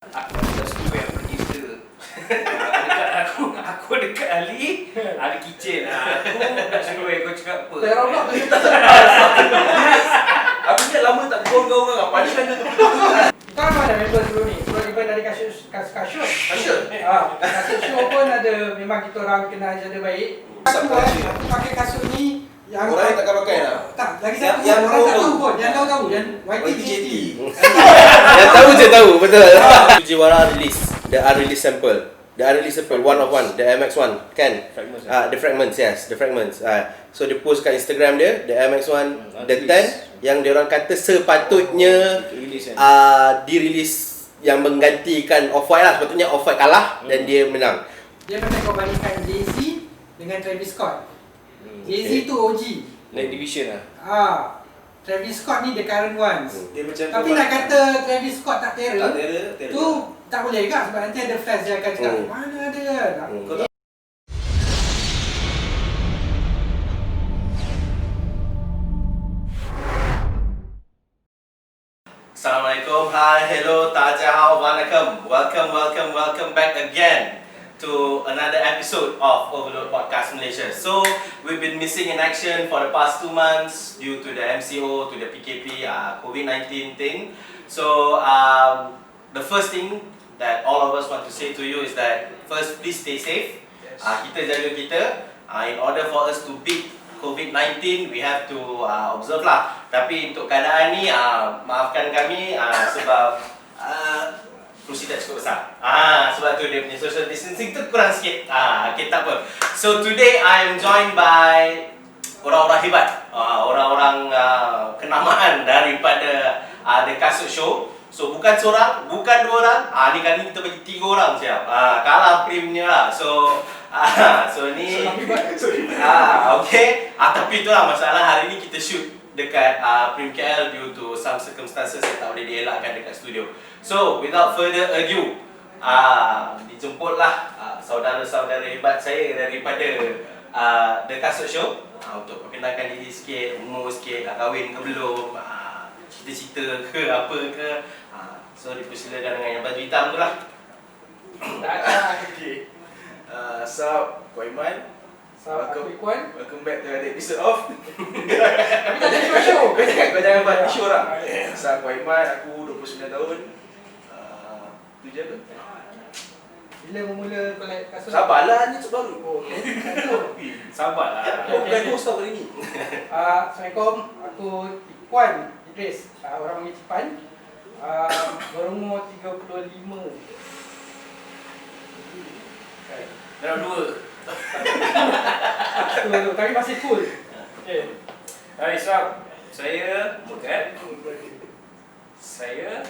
Aku ada studio yang producer. Dekat aku dekat Ali, ada kitchen. Aku nak suruh kau cakap apa? Terobak tu kita. Aku ni lama tak call kau orang. Apa ni benda tu? Kau ada member sebelum ni? Sebelum event dari Kasut. Kasut? Kasut show pun ada, memang kita orang kenal je ada baik. Aku pakai kasut ni yang Orang yang takkan pakai lah. Tak, lagi satu yang orang tak tahu. tahu pun. Yang tahu yang YTJT. Yang tahu je tahu, betul. Fujiwara release the unreleased sample. The unreleased sample, one of one, the MX1, kan? Fragments. The fragments, yes, the fragments. So dia post kat Instagram dia, the MX1, the 10 yang dia orang kata sepatutnya dirilis yang menggantikan Off-White lah. Sepatutnya Off-White kalah dan dia menang. Dia macam kau bandingkan Jay-Z dengan Travis Scott. Jay-Z tu OG. Night Division lah. Travis Scott ni the current ones. Dia macam Tapi nak kata Travis Scott tak terror, terror. tu tak boleh kan? Sebab nanti ada fans dia akan cakap mana ada kan? Assalamualaikum, hi, hello, tajahau, wanakkam. Welcome back again to another episode of Overload Podcast Malaysia. So, we've been missing in action for the past 2 months due to the MCO, to the PKP, COVID-19 thing. So, the first thing that all of us want to say to you is that first, please stay safe. Kita jaga kita. In order for us to beat COVID-19, we have to observe lah. Tapi untuk keadaan ni, maafkan kami sebab kursi tak cukup besar. Sebab tu dia punya social distancing tu kurang sikit. Okay, tak apa. So today I am joined by orang-orang hebat, orang-orang kenamaan daripada The Kasut Show. So bukan seorang, bukan 2 orang. Ni kali kita bagi 3 orang siap. Kalah primnya lah. So ni okay. Tapi itulah masalah hari ni kita shoot dekat Prim KL due to some circumstances yang tak boleh dielakkan dekat studio. So without further ado, dijemputlah saudara-saudara hebat saya daripada The Kasut Show untuk perkenalkan diri sikit, umur sikit, dah kahwin ke belum, cita-cita ke apa ke. So dipersilakan dengan yang baju hitam tu lah. Okay. Sup, Kau Iman. Welcome back to another episode of Show. Kau jangan buat show orang. Sup, Kau Iman, aku 29 tahun. Tu je ke? Bila memula collect kasut? Sabarlah, ni baru. Sabarlah. Bukan host tau kali ni. Assalamualaikum, aku Ikhwan Idris, orang Cipan. Berumur 35. Dalam 2. Tapi masih cool. Okay. Hai, Sab. Saya Mukat. Saya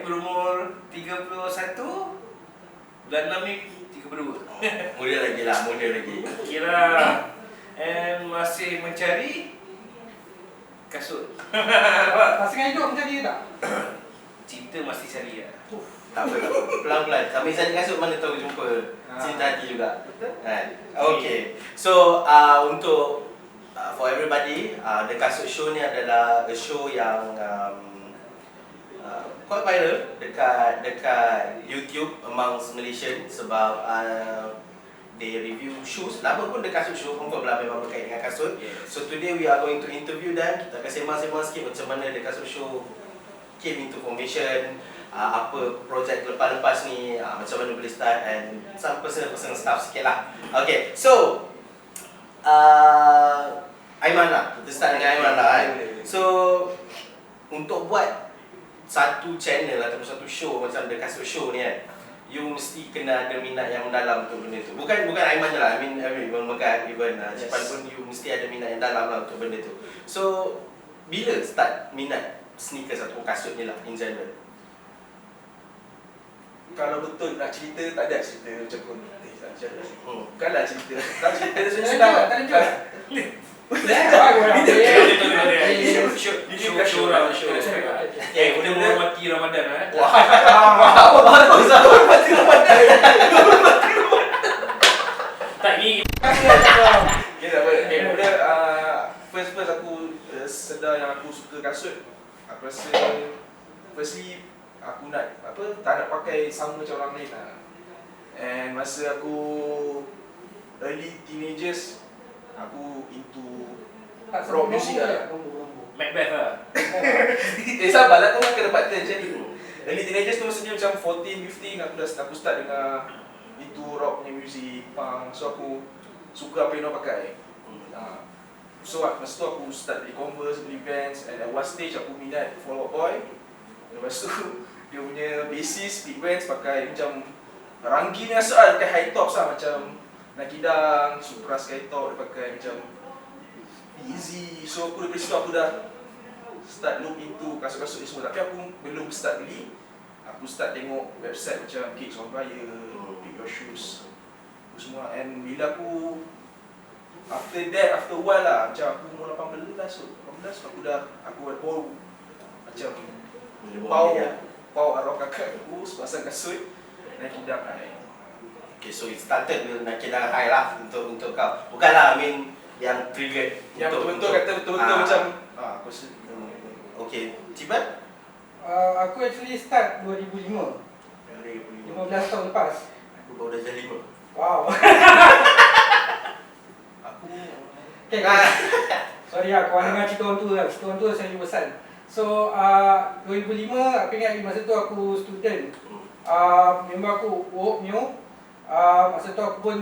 berumur 31. Bulan 6 ni 32. Muda lagi lah, muda lagi. Kira and masih mencari kasut. Pasangan hidup mencari tak? Cinta masih cari lah. Tak apa, pelan-pelan. Sambil cari kasut mana tahu jumpa cinta hati juga. Kan? Okay. So, untuk for everybody, The Kasut Show ni adalah a show yang quite viral dekat YouTube amongst Malaysian sebab they review shoes. Lama pun The Kasut Show confirm lah memang berkait dengan kasut. So today we are going to interview them. Kita akan sembang-sembang sikit macam mana The Kasut Show came into formation, apa projek lepas-lepas ni, macam mana boleh start, and some personal stuff sikit lah. Okay, so Aiman lah, kita start dengan Aiman lah. So untuk buat satu channel ataupun satu show macam The Kasut Show ni kan, you mesti kena ada minat yang mendalam untuk benda tu. Bukan Aiman je lah, I mean Megat, even Cipan pun you mesti ada minat yang dalam lah untuk benda tu. So bila start minat sneakers atau kasut ni lah in general? Kalau betul nak cerita, tak ada cerita macam pun. Bukanlah cerita. Tak cerita sebenarnya senang. Tak lanjut. Show lah. Udah menghormati Ramadan lah. Apa bagus lah hormati Ramadan. Tak ni. Okay, tak apa. First aku sedar yang aku suka kasut. Aku rasa firstly aku nak tak nak pakai sama macam orang lain lah. And masa aku early teenagers, aku into rock music lah. Macbeth lah. Sabarlah, kau kena dapat macam ni. Early teenagers tu maksudnya macam 14, 15 aku start dengar itu rock punya music, punk. So aku suka apa yang orang pakai. So masa tu aku start beli Converse, beli Vans, and at one stage aku minat Fall Out Boy. Lepas tu dia punya bassist Big Vans pakai macam ranggi ni asal pakai high tops lah, macam Nike Dunk, Supra Sky Top dia pakai macam Easy. So aku dari situ aku dah start look into kasut-kasut ni semua. Tapi aku belum start beli. Aku start tengok website macam Kicks on Fire, Pick Your Shoes, tu semua. And bila aku after a while lah, macam aku umur 18 aku macam pau arwah kakak aku sepasang kasut Nike Dunk high. Okay, so it started with Nike Dunk high lah untuk kau. Bukanlah yang trigger Yang betul-betul kata betul-betul macam aku rasa. Okay, Cibat? Aku actually start 2005. 15 tahun lepas. Aku baru dah jadi 5. Wow. Aku Okay. Sorry lah, korang dengar cerita orang tua lah. Cerita orang tua saya bosan. So, 2005, aku ingat masa tu aku student. Member aku, Mio. Masa tu aku pun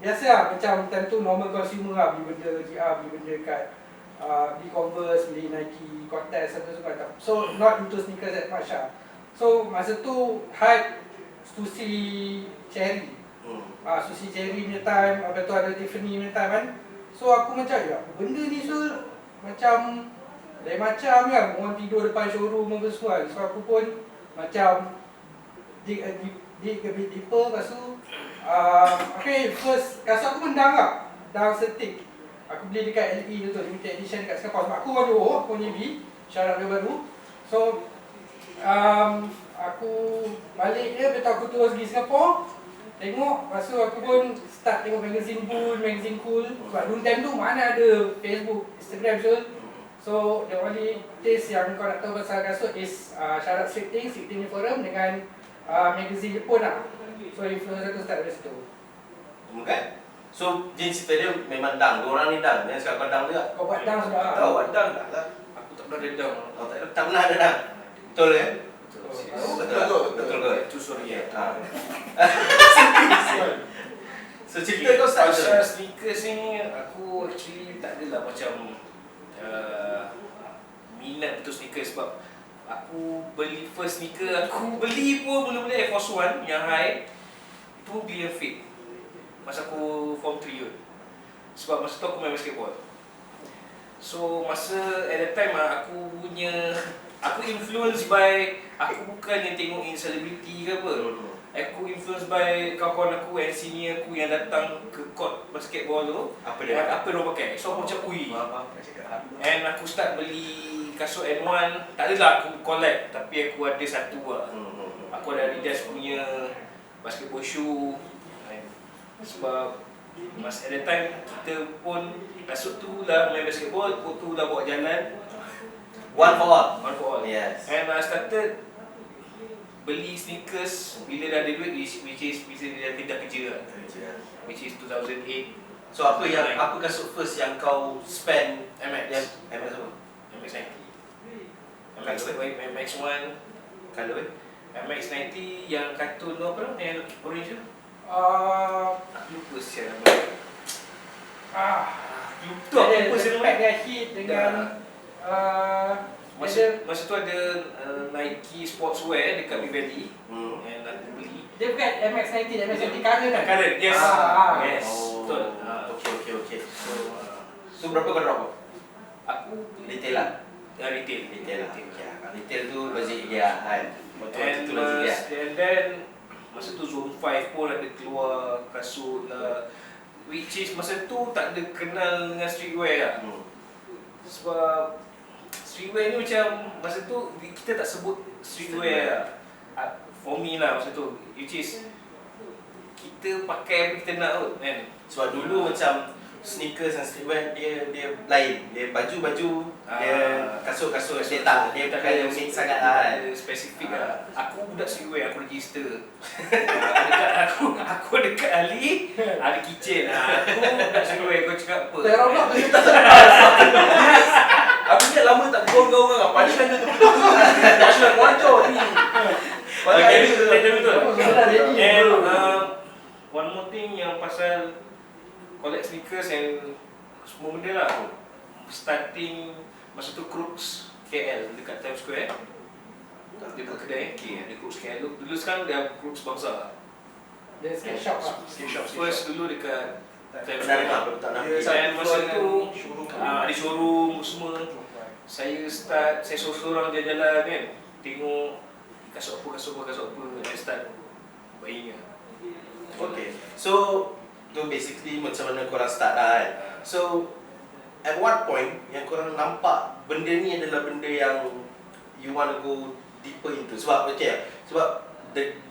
biasa lah, macam time tu normal consumer lah. Beli benda GR, beli benda kat beli Converse, beli Nike, Cortez, semua. So, not into sneakers that much lah. So, masa tu hype Stussy Cherry. Stussy Cherry punya time, lepas tu ada Tiffany punya time kan. So aku macam, ya benda ni so macam lain macam kan, orang tidur depan showroom apa semua. So aku pun macam dig a bit deeper. Lepas tu okay, first kasut aku pun Dunk lah, Dunk Certic. Aku beli dekat LE tu, limited edition dekat Singapore. Sebab aku orang Johor, aku punya B, syarat dia baru. So aku balik je, betul aku terus pergi Singapore. Tengok, lepas tu aku pun start tengok magazine Bull, magazine Cool. Sebab dulu time tu mana ada Facebook, Instagram tu. So the only taste yang kau nak tahu pasal kasut is syarat Stricting forum dengan magazine Jepun lah. So influencer aku start dari situ. Bukan? So jenis cerita dia memang Dunk, dua orang ni Dunk. Yang sekarang kau Dunk juga? Kau buat Dunk sudah? tahu buat Dunk dah lah. Aku tak pernah ada Dunk. Oh, tak pernah ada Dunk? Betul ke? Betul ke? Itu sorry ya. So cerita kau start pasal sneakers ni, aku actually tak adalah macam minat betul sneakers. Sebab aku beli first sneaker, aku beli pun mula-mula Air Force One yang high. Itu beli yang fake masa aku form 3 tu. Sebab masa tu aku main basketball. So masa at that time aku influenced by, aku bukan yang tengok selebriti ke apa. Aku influenced by kawan-kawan aku and senior aku yang datang ke court basketball tu. Apa dia pakai. So aku macam ui. And aku start beli kasut N1. Tak adalah aku collect, tapi aku ada satu lah. Aku ada Adidas punya basketball shoe. Sebab at that time kita pun kasut tu lah main basketball, kot tu lah bawa jalan. One for all. One for all. Yes. And I started beli sneakers bila dah ada duit, which is bila dah pindah kerja lah. Which is 2008. So apa kasut first yang kau spend? MX. MX apa? MX90. MX1. Color MX90 yang kartun tu apa tu? Yang orange tu? Aku lupa siapa nama. Lupa siapa nama. Dia hit dengan Masa tu ada Nike sportswear dekat Big Valley. And aku beli. dia bukan MX90, MX90 current kan? Current, yes. Yes, betul. Okay. So berapa kau drop? Aku Retail lah. Retail. Retail tu logik dia kan. And then masa tu Zone 5 pun ada keluar kasut lah. Which is masa tu tak ada kenal dengan streetwear lah. Sebab streetwear ni macam masa tu kita tak sebut streetwear lah. For me lah masa tu, which is kita pakai apa kita nak kot kan. Sebab dulu macam sneakers dan streetwear dia lain. Dia baju-baju, dia kasut-kasut dia tak dia bukan unik sangat lah kan. spesifik lah. Aku budak streetwear, aku register. Aku dekat Ali, ada kitchen. Aku budak streetwear, kau cakap apa? Teror pula tu kita Aku ingat lama tak kau kan. Punchline dia tu betul-betul. Punchline wajar ni. Okay, betul. sudah ready. And one more thing yang pasal collect sneakers and semua benda lah. Starting masa tu Crooks KL dekat Times Square. Dia buat kedai ada Crooks KL. Dulu sekarang dia Crooks Bangsa. Dia skate shop lah. Skate shop. First dulu dekat Times Pernah Square. dengar betul tak? Dan masa tu showroom. ada showroom semua. Saya seorang jalan-jalan kan. Tengok kasut apa. Saya start buying lah. Okay, so tu basically macam mana korang start lah kan. So at what point yang korang nampak benda ni adalah benda yang you want to go deeper into? Sebab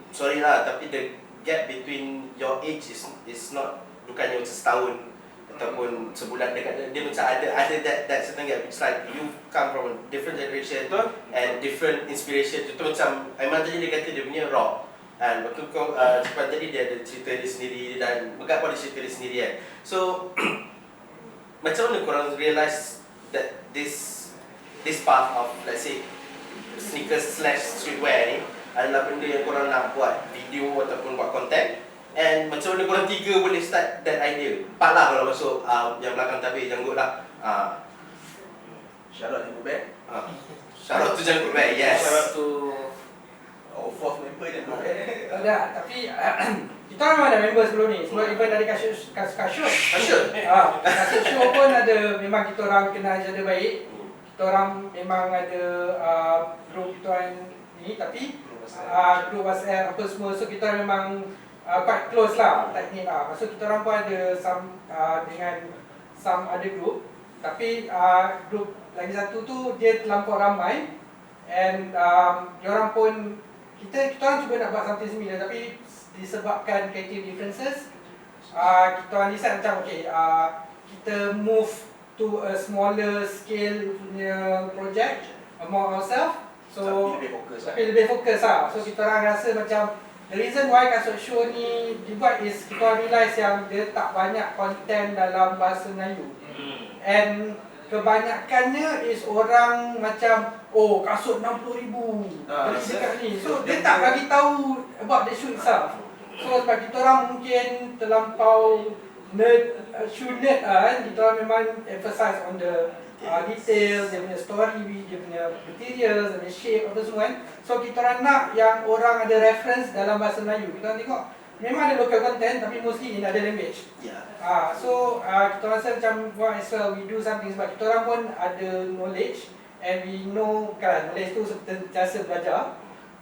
sorry lah, tapi the gap between your age is not, bukannya macam setahun ataupun sebulan dekat dia macam ada that certain gap. It's like you come from a different generation and different inspiration. Contoh macam Aiman tadi dia kata dia punya rock. And waktu kau cepat tadi dia ada cerita dia sendiri dan Megat pun ada cerita dia sendiri kan. So macam mana korang realise that this path of let's say sneakers / streetwear ni adalah benda yang korang nak buat video ataupun buat content, and macam mana korang tiga boleh start that idea? Empat lah kalau masuk yang belakang tabir janggut lah. Shout out Janggut Band. Shout out to Janggut Band, yes. Shout out to Fourth member Janggut Band. Tak ada, tapi kita memang ada member sebelum ni. Sebelum even dari kasut. Kasut? Kasut show pun ada, memang kita orang kenal each other baik. Kita orang memang ada group kita orang ni, tapi group WhatsApp apa semua. So kita orang memang quite close lah, tight knit lah. Maksud kita orang pun ada some dengan some other group. Tapi group lagi satu tu dia terlampau ramai, and diorang pun kita orang cuba nak buat something similar, tapi disebabkan creative differences, kita orang decide macam okay, kita move to a smaller scale punya project among ourselves. So tapi lebih fokus lah. So kita orang rasa macam the reason why kasut show ni dibuat is kita orang realise yang dia tak banyak content dalam bahasa Melayu. And kebanyakannya is orang macam, oh kasut RM60,000 beli dekat ni. So dia tak bagi tahu about the shoe itself. So sebab kita orang mungkin terlampau nerd, shoe nerd kan, kita orang memang emphasize on the details, dia punya story, dia punya materials, dia punya shape apa semua kan. So kita orang nak yang orang ada reference dalam bahasa Melayu. Kita orang tengok memang ada local content tapi mostly in other language. So kita rasa macam why as well we do something, sebab kita orang pun ada knowledge and we know kan knowledge tu sentiasa belajar.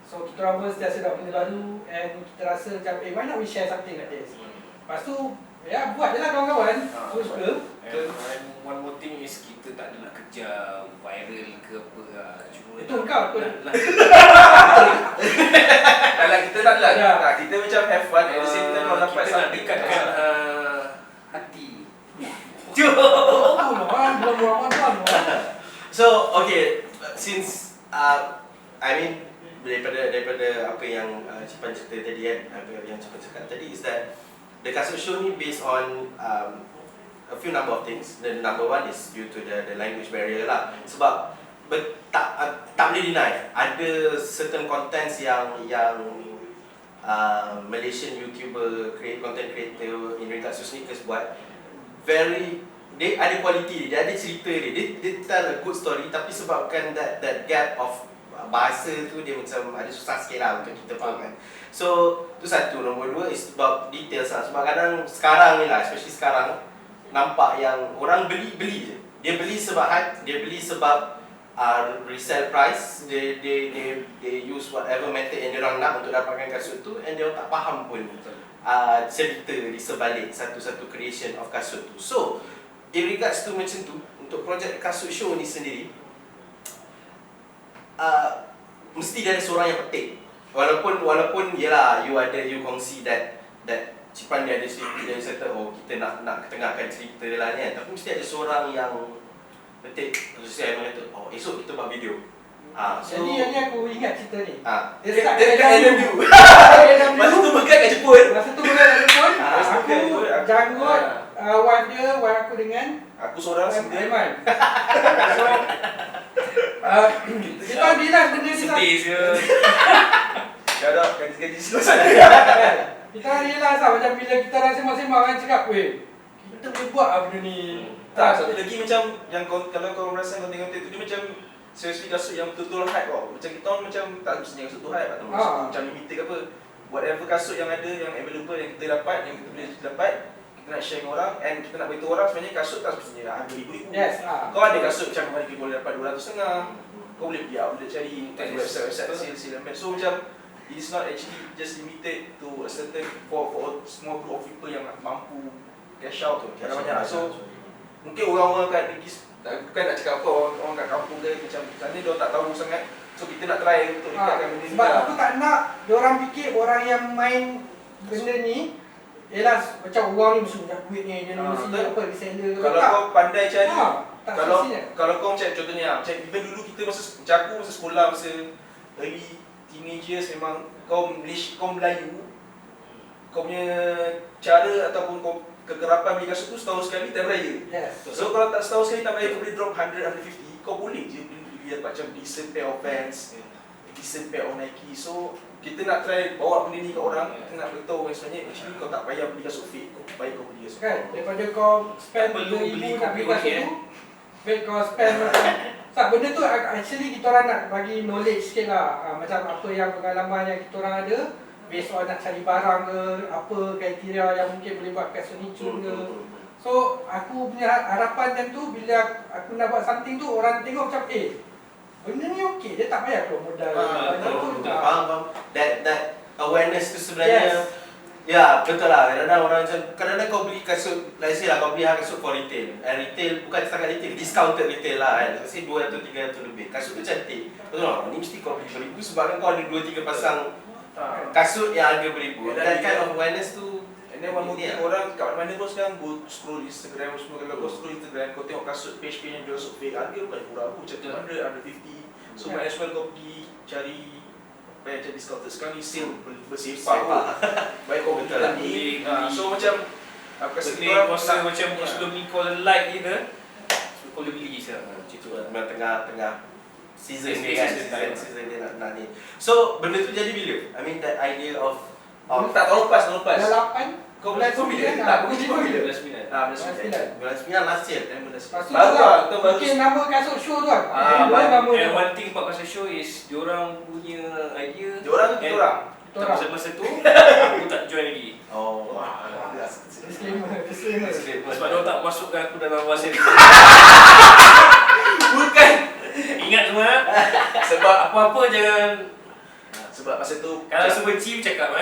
So kita orang pun sentiasa dapat benda baru, and kita rasa macam why not we share something like this. Lepas tu ya buat je lah kawan-kawan. Suka. And one more thing is kita tak ada nak kejar viral ke apa lah. Cuma Itu kau apa? Kalau kita tak lah. Ya. Kita macam have fun at the same time kalau dapat kita nak something dekatkan hati. Oh, belum Ramadan. So okay, since I mean daripada apa yang Cipan cerita tadi kan, apa yang Cipan cakap tadi is that the kasut show ni based on a few number of things. The number one is due to the language barrier lah. Sebab tak boleh deny ada certain contents yang Malaysian YouTuber, content creator in regards to sneakers buat dia ada quality dia ada cerita dia tell a good story, tapi sebabkan that gap of bahasa tu dia macam ada susah sikit lah untuk kita faham kan. So tu satu. Nombor dua is about details lah. Sebab kadang sekarang ni lah, especially sekarang, nampak yang orang beli je. Dia beli sebab hype, dia beli sebab resale price, they use whatever method yang dia orang nak untuk dapatkan kasut tu, and dia orang tak faham pun cerita di sebalik satu-satu creation of kasut tu. So in regards to macam tu, untuk projek kasut show ni sendiri, mesti dia ada seorang yang petik. Walaupun yalah you kongsi that Cipan dia ada cerita, dia kata oh kita nak ketengahkan cerita lah ni kan, tapi mesti ada seorang yang petik. Terus saya kata oh esok kita buat video. So Jadi yang ni aku ingat cerita ni. Dia Dekat start kat LMU. LMU. Masa tu bekat kat Jepun. Masa tu bukan ada pun. Masa tu Aku kan pun, janggut wife dia, wife aku dengan Aku seorang sendiri. Aiman. So kita bilang benda ni Sedih je. Shout out gaji-gaji slow sana. kita realise lah macam bila kita orang sembang-sembang kan cakap, weh, kita boleh buat lah benda ni. Tak, satu lagi macam yang kalau kau rasa kau tengok tu dia macam seriously kasut yang betul-betul hype tau. Macam kita orang macam tak mesti kasut tu hype atau macam limited ke apa. Whatever kasut yang ada, yang available, yang kita dapat, yang kita boleh dapat, kita nak share dengan orang and kita nak beritahu orang sebenarnya kasut tak semestinya harga ribu-ribu. Yes. Kau ada kasut macam kau boleh dapat 250. Kau boleh pergi outlet cari kat website sale and so macam it's not actually just limited to a certain for a small group of people yang mampu cash out tu. Banyak. So mungkin orang-orang kat negeri bukan nak cakap apa orang kat kampung ke macam sana dia tak tahu sangat. So kita nak try untuk dekatkan benda ni. Sebab aku tak nak diorang fikir orang yang main benda ni ialah macam orang ni mesti punya duit ni, dia ni mesti apa reseller ke. Kalau kau pandai cari tak kalau kau macam contohnya macam even dulu kita macam aku masa sekolah masa early teenagers memang kau Melayu kau punya cara ataupun kau kekerapan beli kasut tu setahun sekali time raya. Yes. So kalau tak setahun sekali time raya kau boleh drop 100, 150 kau boleh je beli macam decent pair of pants, decent pair of Nike. So kita nak try bawa benda ni kat orang, kita nak beritahu yang sebenarnya actually kau tak payah beli kasut fake, kau baik kau beli kasut Kan, daripada kau spend Tak perlu beli 2,000 nak beli kopi kasut lagi, tu, baik kau spend macam tak, benda tu actually kita orang nak bagi knowledge sikit lah, macam apa yang pengalaman yang kita orang ada based on nak cari barang ke, apa kriteria yang mungkin boleh buat kasut ni cun ke. So aku punya harapan time tu bila aku nak buat something tu orang tengok macam benda ni okey, dia tak payah keluar modal. Faham. That awareness tu sebenarnya ya betul lah. Kadang-kadang kau beli kasut, let's say lah kau beli kasut for retail. Retail bukan setakat retail, discounted retail lah kan. Let's say 200-300 lebih. Kasut tu cantik. Betul tak? Ni mesti kau beli beribu sebab kan kau ada 2-3 pasang kasut yang harga beribu. That kind of awareness tu. and then one more thing, orang kat mana pun sekarang go scroll Instagram semua. Kalau kau scroll Instagram kau tengok kasut page yang jual kasut fake, harga bukan murah pun, macam 200, 150. So might as well kau pergi cari apa yang macam discounted sekarang ni sale bersepah pun. Baik kau betul lah ni. So macam aku rasa Benda kita kuasa macam sebelum ni kau like je ke, kau boleh beli je lah. Macam tu lah. Tengah season ni kan, season dia nak ni. So benda tu jadi bila? I mean that idea of tak tahun lepas. Dah 8 Kau bila tu bila? Tak, kau bila? Bulan 9. bulan 9 last year. Lepas tu Baru lah, kita baru mungkin nama kasut show tu kan. And nama one thing about Kasut Show is diorang punya idea. Diorang kita orang. Diorang. Masa tu aku tak join lagi. Oh. Disclaimer. Sebab diorang tak masukkan aku dalam bahasa ni. Bukan. Ingat semua. Sebab Apa-apa jangan. sebab masa tu Kalau sebenci cakap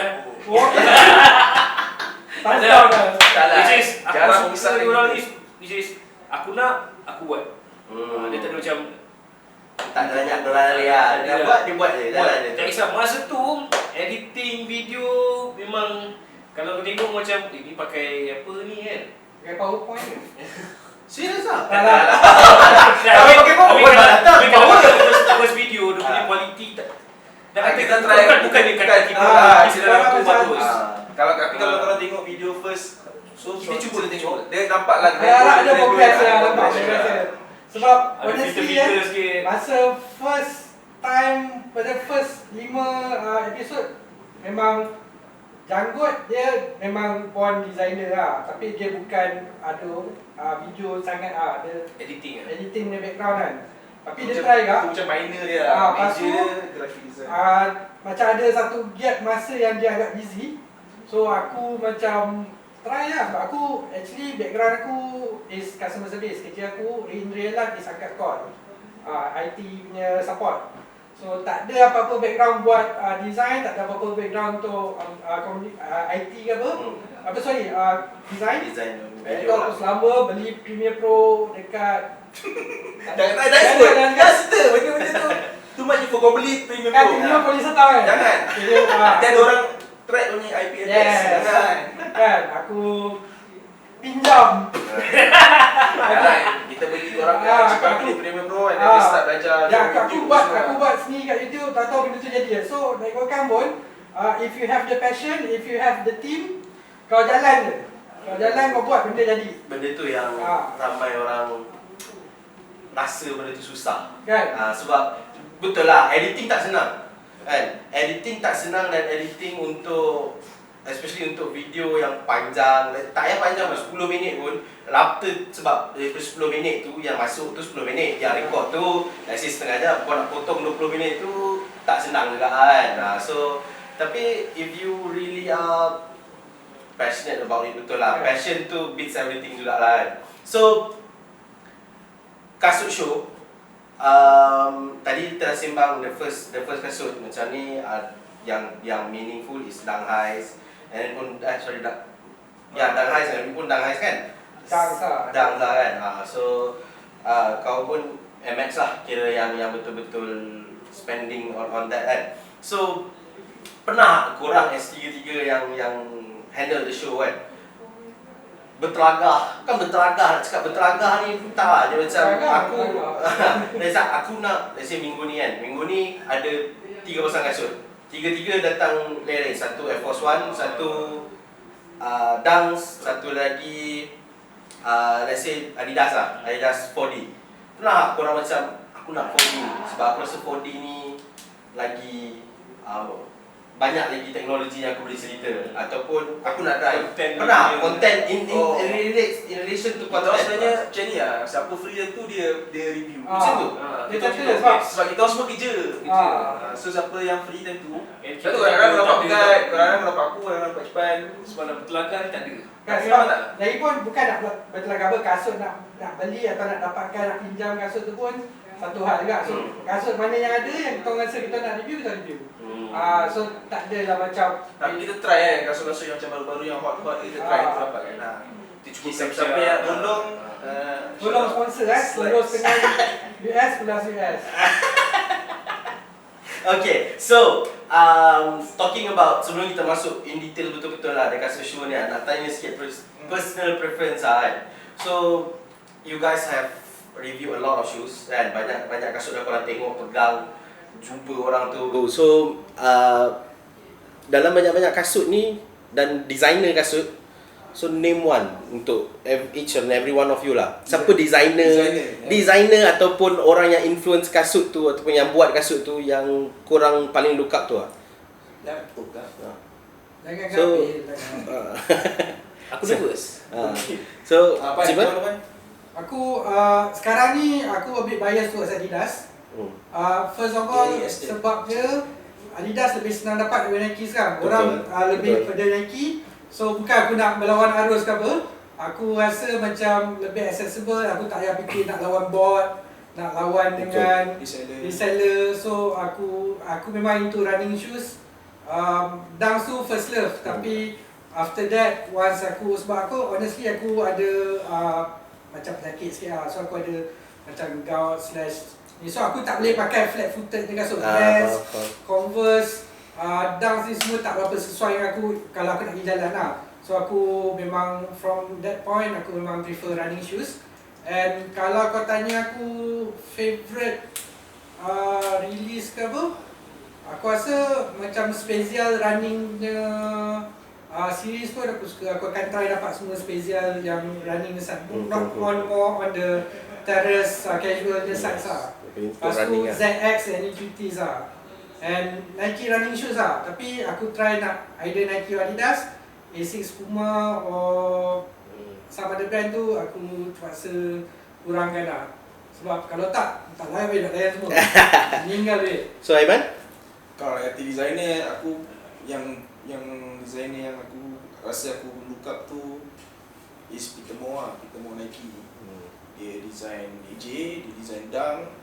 Tak tahu dah. tak lah. Which is Jarang aku misal suka diorang ni. Which is aku nak, aku buat. Dia tak ada macam Tak ada banyak dolar dia. Dia buat je. Jalan je. tak kisah. Masa tu editing video memang kalau kau tengok macam ni pakai apa ni kan. Pakai PowerPoint ke? Serius ah? Tak lah. First video dia punya quality tak. kita try bukan dia kata kita kita dalam tu macam- bagus. Kalau korang tengok video first, so kita cuba tengok. Dia nampak lah. Harap ada progress lah, nampak progress. progress. Sebab Ada honestly filter sikit. masa first time, pada first 5 episod memang janggut dia memang born designer lah, tapi dia bukan ada video sangat dia Editing ah. editing dia background kan. Tapi dia try kak. Macam minor dia Lepas tu, major dia graphic design. Macam ada satu gap masa yang dia agak busy. So aku macam try lah, sebab aku actually background aku is customer service. Kerja aku in real life is angkat call, IT punya support. So tak ada apa-apa background buat design, tak ada apa-apa background untuk IT ke apa. Design. Itu aku selama beli Premiere Pro dekat Jangan benda-benda tu. Too much info kau beli premium kan pro. Premiere Pro setahun kan. Jangan. Jadi Dan orang track punya IP address. Yes. Jangan. Kan aku pinjam. Kita beli orang yang suka beli Premiere Pro and then dia start belajar aku buat sendiri kat YouTube, tak tahu benda tu jadi. So nak ikutkan pun, if you have the passion, if you have the team, kau jalan je. Kau jalan, kau buat benda jadi. Benda tu yang ramai orang rasa benda tu susah. Kan? Sebab betul lah, editing tak senang. Kan? Editing tak senang, dan editing untuk especially untuk video yang panjang, tak payah panjang 10 minit pun, rata sebab daripada 10 minit tu yang masuk tu 10 minit, yang record tu let's say setengah jam, kau nak potong 20 minit tu tak senang juga kan. So tapi if you really are passionate about it, betul lah, passion tu beats everything juga lah kan. So kasut show, tadi kita dah sembang the first kasut macam ni, yang meaningful is Dang Highs, and pun Dang Highs, and pun Dang Highs kan, Dang lah kan. So kau pun MX lah, kira yang betul-betul spending on that kan. So pernah korang S33 yang handle the show kan, bertelagah, kan bertelagah, nak cakap bertelagah ni tak, dia macam aku nak, let's say minggu ni ada 3 pasang kasut, 3 datang lereng, satu Air Force One, satu Dunks, satu lagi let's say Adidas 4D. Pernah korang macam, aku nak 4D sebab aku rasa 4D ni lagi banyak lagi teknologi yang aku boleh cerita, ataupun aku nak drive pernah content in relation to content. Sebenarnya macam ni lah, siapa free tu dia review macam tu. Dia kata sebab kita semua kerja. So siapa yang free tu, satu kadang-kadang dapat guide, kadang-kadang dapat aku, kadang-kadang dapat Cepan. Sebab nak bertelagah ni tak ada. kan, sebab lagipun bukan nak bertelagah apa, kasut nak beli atau nak dapatkan, nak pinjam kasut tu pun satu hal juga. So kasut mana yang ada yang kita rasa kita nak review, kita review. So tak adalah macam, tapi kita try kasut-kasut yang macam baru-baru yang hot-hot, kita try kita dapat kan. Siapa yang tolong sponsor tolong setengah US plus US. Okay, so talking about, sebelum kita masuk in detail betul-betul lah dekat show ni, nak tanya sikit personal preference lah kan. So you guys have review a lot of shoes kan, banyak kasut dah korang tengok, pegang, jumpa orang tu. So dalam banyak-banyak kasut ni dan designer kasut, so name one untuk each and every one of you lah. Siapa designer ataupun orang yang influence kasut tu, ataupun yang buat kasut tu, yang korang paling look up tu lah. Jangan So Aku nervous. So aku sekarang ni aku a bit bias towards Adidas. First of all, sebabnya Adidas lebih senang dapat daripada Nike sekarang. Orang lebih pada Nike. So bukan aku nak melawan arus ke apa, aku rasa macam lebih accessible. Aku tak payah fikir nak lawan bot, nak lawan dengan reseller. So aku memang into running shoes. Dunks tu first love, tapi after that once aku, sebab aku honestly aku ada macam penyakit sikit lah. So aku ada macam gout slash ni, so aku tak boleh pakai flat footed dengan kasut Vans, Converse. Dunks ni semua tak berapa sesuai dengan aku kalau aku nak pergi jalan lah. So aku memang from that point aku memang prefer running shoes. And kalau kau tanya aku favourite release ke apa, aku rasa macam Spezial running punya series pun aku suka. Aku akan try dapat semua Spezial yang running side, not on more on the terrace casual the sides lah. Lepas tu ZX and EQTs lah, and Nike running shoes lah. Tapi aku try nak either Nike or Adidas, Asics, Puma or some other brand tu aku terpaksa kurangkan lah. Sebab kalau tak layan weh, nak layan semua meninggal weh. So Aiman? Kalau kata designer, aku yang designer yang aku rasa aku look up tu is Peter Moore lah, Peter Moore Nike. Dia design AJ, dia design Dunk.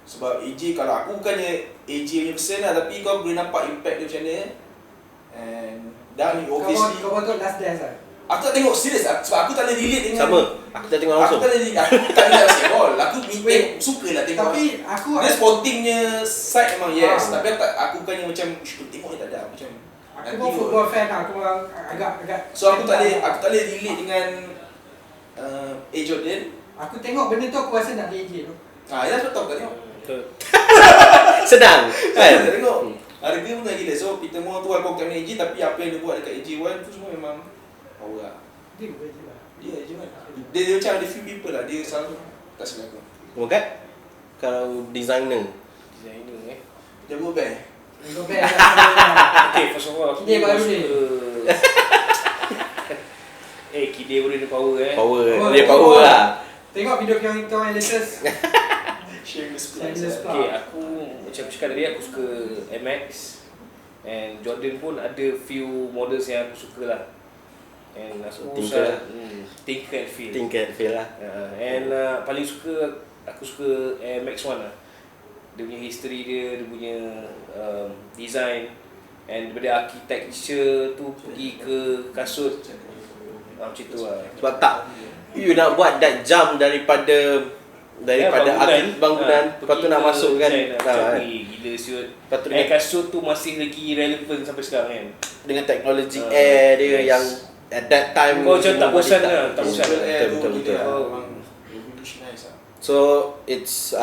Sebab AJ, kalau aku bukannya AJ punya person lah, tapi kau boleh nampak impact dia macam mana. And Dunk ni obviously kau betul Last Dance lah. Aku tak tengok serius sebab aku tak boleh relate dengan. Sama, aku tak tengok langsung. Aku tak boleh basketball. Aku suka lah tengok. Tapi aku dia sportingnya side memang yes, tapi aku bukannya macam tengok ni tak ada macam. Aku pun football fan lah. Aku memang agak So aku tak boleh relate dengan Air Jordan. Aku tengok benda tu aku rasa nak AJ tu. Ya sebab tak tengok. Senang kan? Tak tengok. Harga pun tak gila. So Peter Moore tu walaupun bukan AJ tapi apa yang dia buat dekat AJ1 tu semua memang power lah. Dia bukan AJ lah. Dia AJ1. Dia macam ada few people lah. Dia selalu tak silap aku. Okay? Kalau designer Dia buat band. Go back lah. Okay, first of all aku Kidai baru ni. Kidai boleh ada power Power, Oh, dia tengok power lah. Tengok video kita yang latest. Shameless Shameless plug. plug. Okay, aku macam aku cakap tadi aku suka MX and Jordan pun ada few models yang aku suka lah. And aku Tinker lah. Tinker and Feel. Tinker feel lah. And paling suka aku suka Air Max 1 lah. Dia punya history dia punya design and daripada architecture tu pergi ke kasut macam tu lah. Sebab tak, you nak buat that jump daripada bangunan lepas tu nak masuk kan. Gila siut. Lepas tu And kasut tu masih lagi relevan sampai sekarang kan. dengan teknologi air dia yang at that time Kau macam tak bosan lah, tak bosan. Betul. Memang revolutionize lah. So it's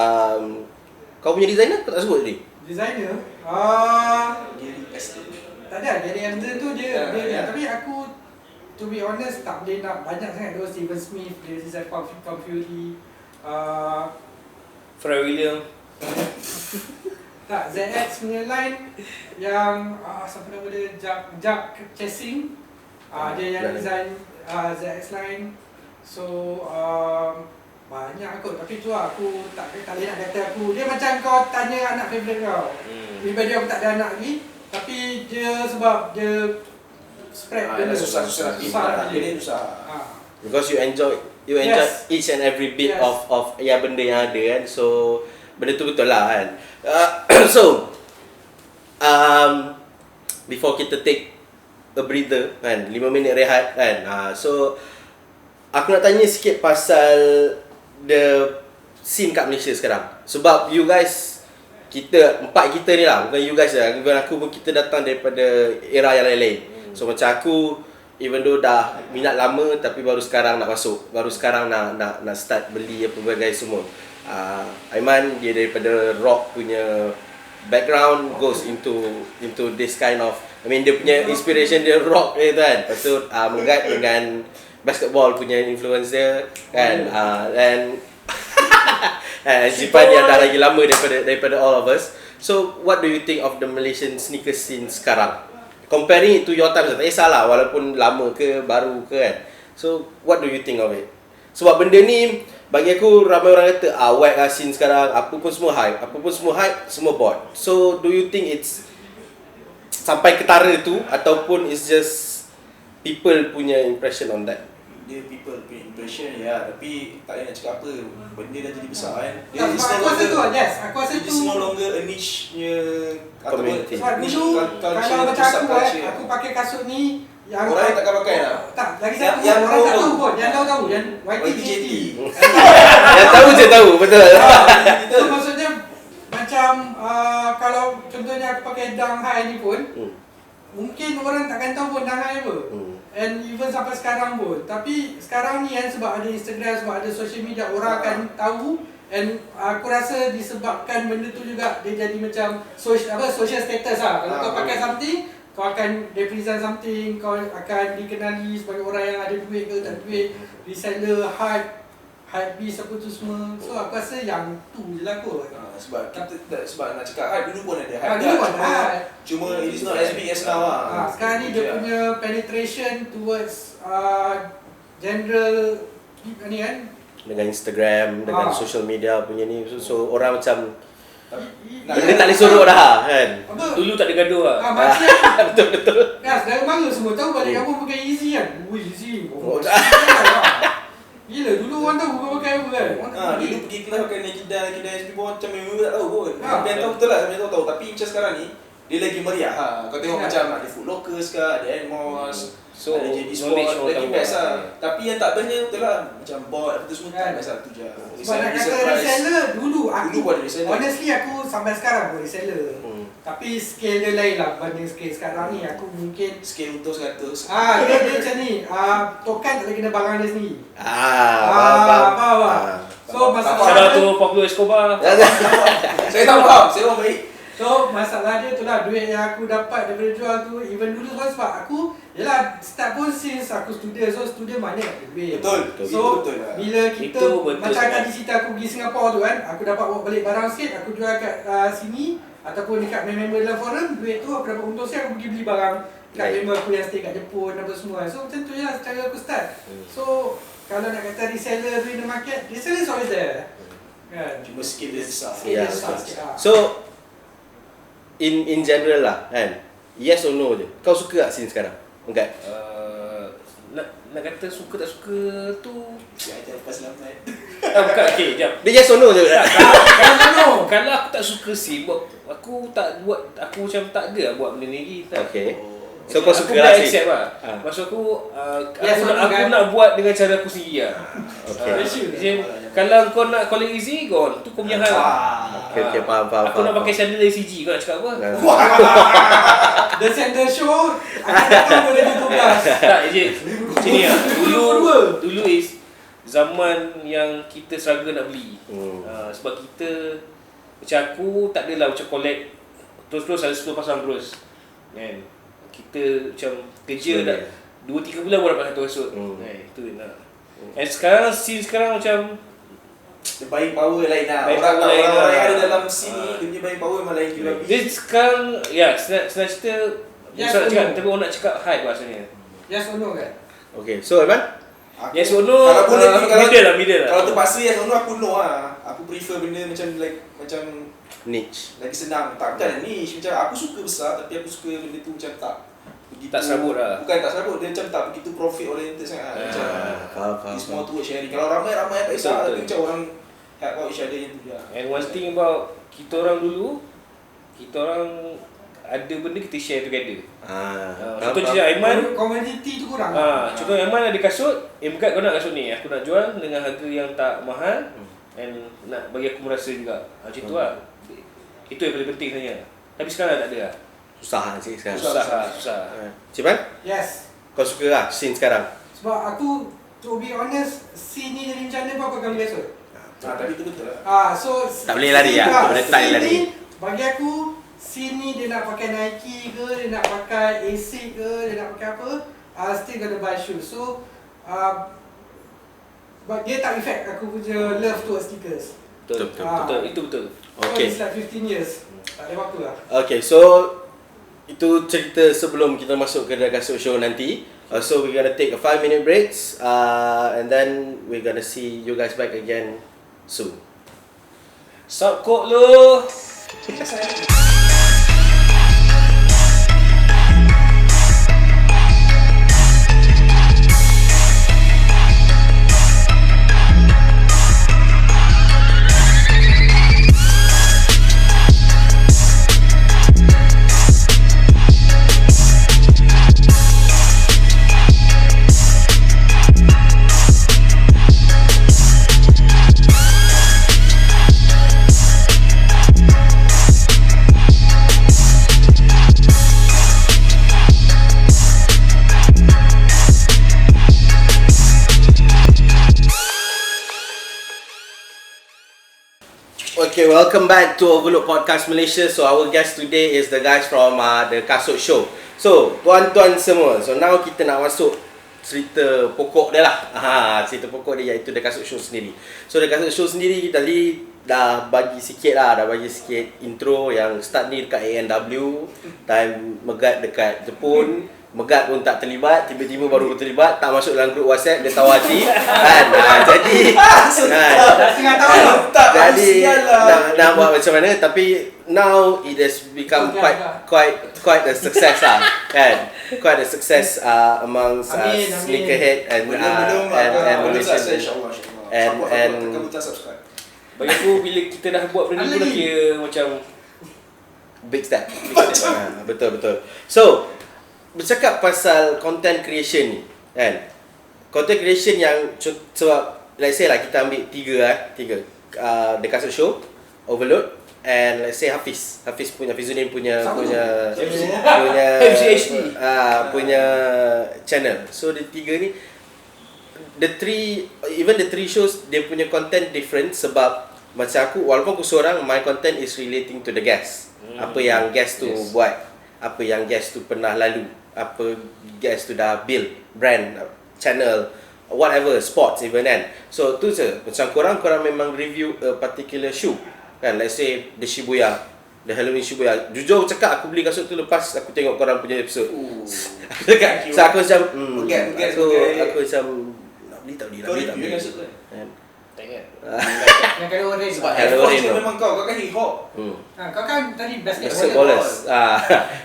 kau punya designer kau tak sebut tadi? Designer? Gary Aston. Tak ada. Gary Hamilton tu dia Ya. tapi aku to be honest tak boleh nak banyak sangat tu. Steven Smith dia design Kung Fury. Pharrell Williams. Tak, ZX punya line yang siapa nama dia, Jack Chasing. Dia yang design ZX line. So banyak kot, tapi tu lah aku tak boleh nak kata aku. Dia macam kau tanya anak favourite kau. Pribadi aku tak ada anak lagi, tapi dia sebab dia spread benda Susah nak pilih. Ini susah. Because you enjoy Yes. each and every bit Yes. of benda yang ada kan. So benda tu betul lah kan. So before kita take a breather kan, 5 minit rehat kan. So aku nak tanya sikit pasal the scene kat Malaysia sekarang. Sebab you guys, empat kita ni lah, bukan you guys lah, even aku pun kita datang daripada era yang lain-lain. So macam aku, even though dah minat lama tapi baru sekarang nak masuk, baru sekarang nak start beli apa berbagai semua. Aiman dia daripada rock punya background goes into this kind of, I mean dia punya inspiration dia rock kan. Lepas tu Megat dengan basketball punya influence dia kan. And Zipan dia dah lagi lama daripada all of us. So what do you think of the Malaysian sneaker scene sekarang? Comparing it to your time, tak kisahlah walaupun lama ke baru ke kan. So what do you think of it? Sebab benda ni bagi aku ramai orang kata whack lah scene sekarang, apa pun semua hype, semua bot. So do you think it's sampai ketara tu ataupun it's just people punya impression on that? Dia people punya impression ya, tapi tak boleh nak cakap apa. Benda dah jadi besar kan. Aku rasa tu, yes. Aku rasa tu. It's no longer a niche punya Community. Sebab niche dulu culture, kalau macam aku subculture. aku pakai kasut ni yang Orang yang takkan pakai lah. Tak, lagi satu Yang orang tak tahu. tahu pun. Yang tahu yang YTJT. Yang tahu je tahu, betul. So maksudnya macam kalau contohnya aku pakai Dang High ni pun mungkin orang takkan tahu pun Dang High apa. And even sampai sekarang pun. Tapi sekarang ni kan sebab ada Instagram, sebab ada social media, orang akan tahu. And aku rasa disebabkan benda tu juga dia jadi macam social status lah. Kalau kau pakai something, kau akan represent something, kau akan dikenali sebagai orang yang ada duit ke tak duit, reseller, hype beast apa tu semua. So aku rasa yang tu je lah kot. Sebab kita sebab nak cakap hype dulu pun ada hype. Dulu pun ada. Cuma it is not as big as now lah. Sekarang ni dia punya penetration towards general ni kan. Dengan Instagram, dengan social media punya ni, so orang macam Nak benda tak boleh sorok dah kan. Apa? Dulu tak ada gaduh lah. Macam Betul. ya, saudara mara semua tahu balik kampung pakai Easy kan. Easy. Gila, dulu orang tahu bukan pakai apa kan. Dulu pergi kelas pakai kedai SP pun macam memang tak tahu pun. Sampai tahu betul lah, sampai tahu. Tapi macam sekarang ni dia lagi meriah ha. Kau tengok macam ada Foot Lockers ke, ada Atmos, So, ada JD Sport, knowledge orang lagi tahu best lah. lah. Tapi yang tak bestnya betul lah, macam bot apa tu semua tak best lah tu je. Sebab nak kata reseller dulu aku pun ada reseller. honestly aku sampai sekarang pun reseller. Tapi scale dia lain lah berbanding scale sekarang ni. Aku mungkin Scale untuk 100. dia macam ni. Token tak boleh kena barang dia sendiri. Faham. So masalah Salah dia, tu Pablo Escobar. Saya tak faham, saya orang baik. so masalah dia tu lah, duit yang aku dapat daripada jual tu, even dulu sebab aku, yelah start pun since aku student, so student mana nak duit. Betul, So itu betul lah. bila kita Itu betul macam sangat. tadi cerita aku pergi Singapura tu kan, aku dapat bawa balik barang sikit, aku jual kat sini ataupun dekat member dalam forum, duit tu aku dapat untung sikit, aku pergi beli barang kat Right. member aku yang stay kat Jepun apa semua. So macam tu je lah cara aku start. So kalau nak kata reseller tu in the market, reseller is always there. Kan? Cuma skill dia besar. Skill Ya, dia besar betul. sikit lah. So in general lah kan, yes or no je, kau suka tak scene sekarang? Enggak. Nak kata suka tak suka tu Ya, jangan lepas lambat. bukan, okay, jap. Dia yes or no je. Kalau aku tak suka scene, aku macam tak ada lah buat benda ni lagi. Tak. Okay. Oh. So kau Aku suka dah lah accept scene. lah. Maksud aku, aku nak buat dengan cara aku sendiri lah. Okay. Kalau kau nak collect easy, kau tu kau punya hal lah. Okay, faham. Aku nak pakai sandal ACG, kau nak cakap apa? The Center Show akan datang pada 2012. Tak, je. Sini lah. Dua. Dulu is zaman yang kita struggle nak beli. Sebab kita, macam aku tak adalah macam collect terus ada 10 pasang terus. Kan? Kita macam kerja dah 2-3 bulan baru dapat satu kasut. Itu nak. And sekarang macam The buying power lain lah. Buying power lain Orang lah. yang ada dalam sini, dia punya buying power memang lain gila babi. dia sekarang, ya, senang cerita, Yes susah nak or cakap, no? tapi orang nak cakap hype rasanya. Yes or no kan? Okay, so Aiman? Yes or no, Kalau boleh, middle lah. Kalau terpaksa yes or no, aku no lah. Aku prefer benda macam Niche. lagi senang. Tak, bukan niche. Macam aku suka besar, tapi aku suka benda tu macam tak begitu. Tak serabut lah. Bukan tak serabut, dia macam tak begitu profit oriented sangat. Macam Faham. it's more towards sharing. Kalau ramai-ramai tak kisah, Betul. tapi macam orang help out each other yang tu je. And one thing about kita orang dulu, kita orang ada benda kita share together. Contoh macam Aiman, Community tu kurang. contoh Aiman ada kasut, Mgad kau nak kasut ni, aku nak jual dengan harga yang tak mahal and nak bagi aku merasa juga. Macam tu lah. Itu yang paling penting sebenarnya. Tapi sekarang tak ada lah. Susah lah cik sekarang. Susah. Cipan? Yes. Kau suka lah scene sekarang? Sebab aku, to be honest, scene ni jadi macam mana pun aku akan beli kasut. Tapi itu betul lah. So Tak boleh lari lah. scene Benda tu tak boleh lari. ni, bagi aku, scene ni dia nak pakai Nike ke, dia nak pakai Asics ke, dia nak pakai apa, still gonna buy shoes. So, but dia tak affect aku punya love towards sneakers. Betul. Itu betul. Okay. So it's like 15 years. Tak ada apa-apa lah. Okay, so itu cerita sebelum kita masuk ke The Kasut Show nanti. So we're gonna take a 5-minute breaks, and then we're gonna see you guys back again soon. Sup kok lo. Okay, welcome back to Overlook Podcast Malaysia. So our guest today is the guys from The Kasut Show. So, tuan-tuan semua, so now kita nak masuk cerita pokok dia lah. Cerita pokok dia iaitu The Kasut Show sendiri. So The Kasut Show sendiri tadi dah bagi sikit intro yang start ni dekat ANW, time Megat dekat Jepun. Megat pun tak terlibat, tiba-tiba baru terlibat, tak masuk dalam grup WhatsApp, dia tahu hati kan. Jadi Dah setengah tahun lah. jadi nak buat macam mana, tapi now it has become quite a success lah kan, quite a success amongst sneakerhead and Malaysian and Bagi aku bila kita dah buat benda ni pun dah kira macam big step. Betul. So bercakap pasal content creation ni kan, content creation yang sebab let's say lah kita ambil tiga The Kasut Show, Overload and let's say Hafiz Fizuddin punya Sama punya tu. punya FCHD. punya channel. So the tiga ni, the three shows dia punya content different sebab macam aku, walaupun aku seorang, my content is relating to the guest. Apa yang guest tu buat, apa yang guest tu pernah lalu, apa guest tu dah build brand, channel, whatever, sports even kan. So tu je. Macam korang memang review a particular shoe kan, let's say the Halloween Shibuya. Jujur aku cakap, aku beli kasut tu lepas aku tengok korang punya episode. Aku cakap, so aku macam aku macam nak beli tak beli, nak Kau beli tak review beli kasut tu? kan. Tak ingat. Yang kalau orang Sebab Hello, Air Force Rain tu tu. memang kau kan hip hop. kau kan tadi Basketballers.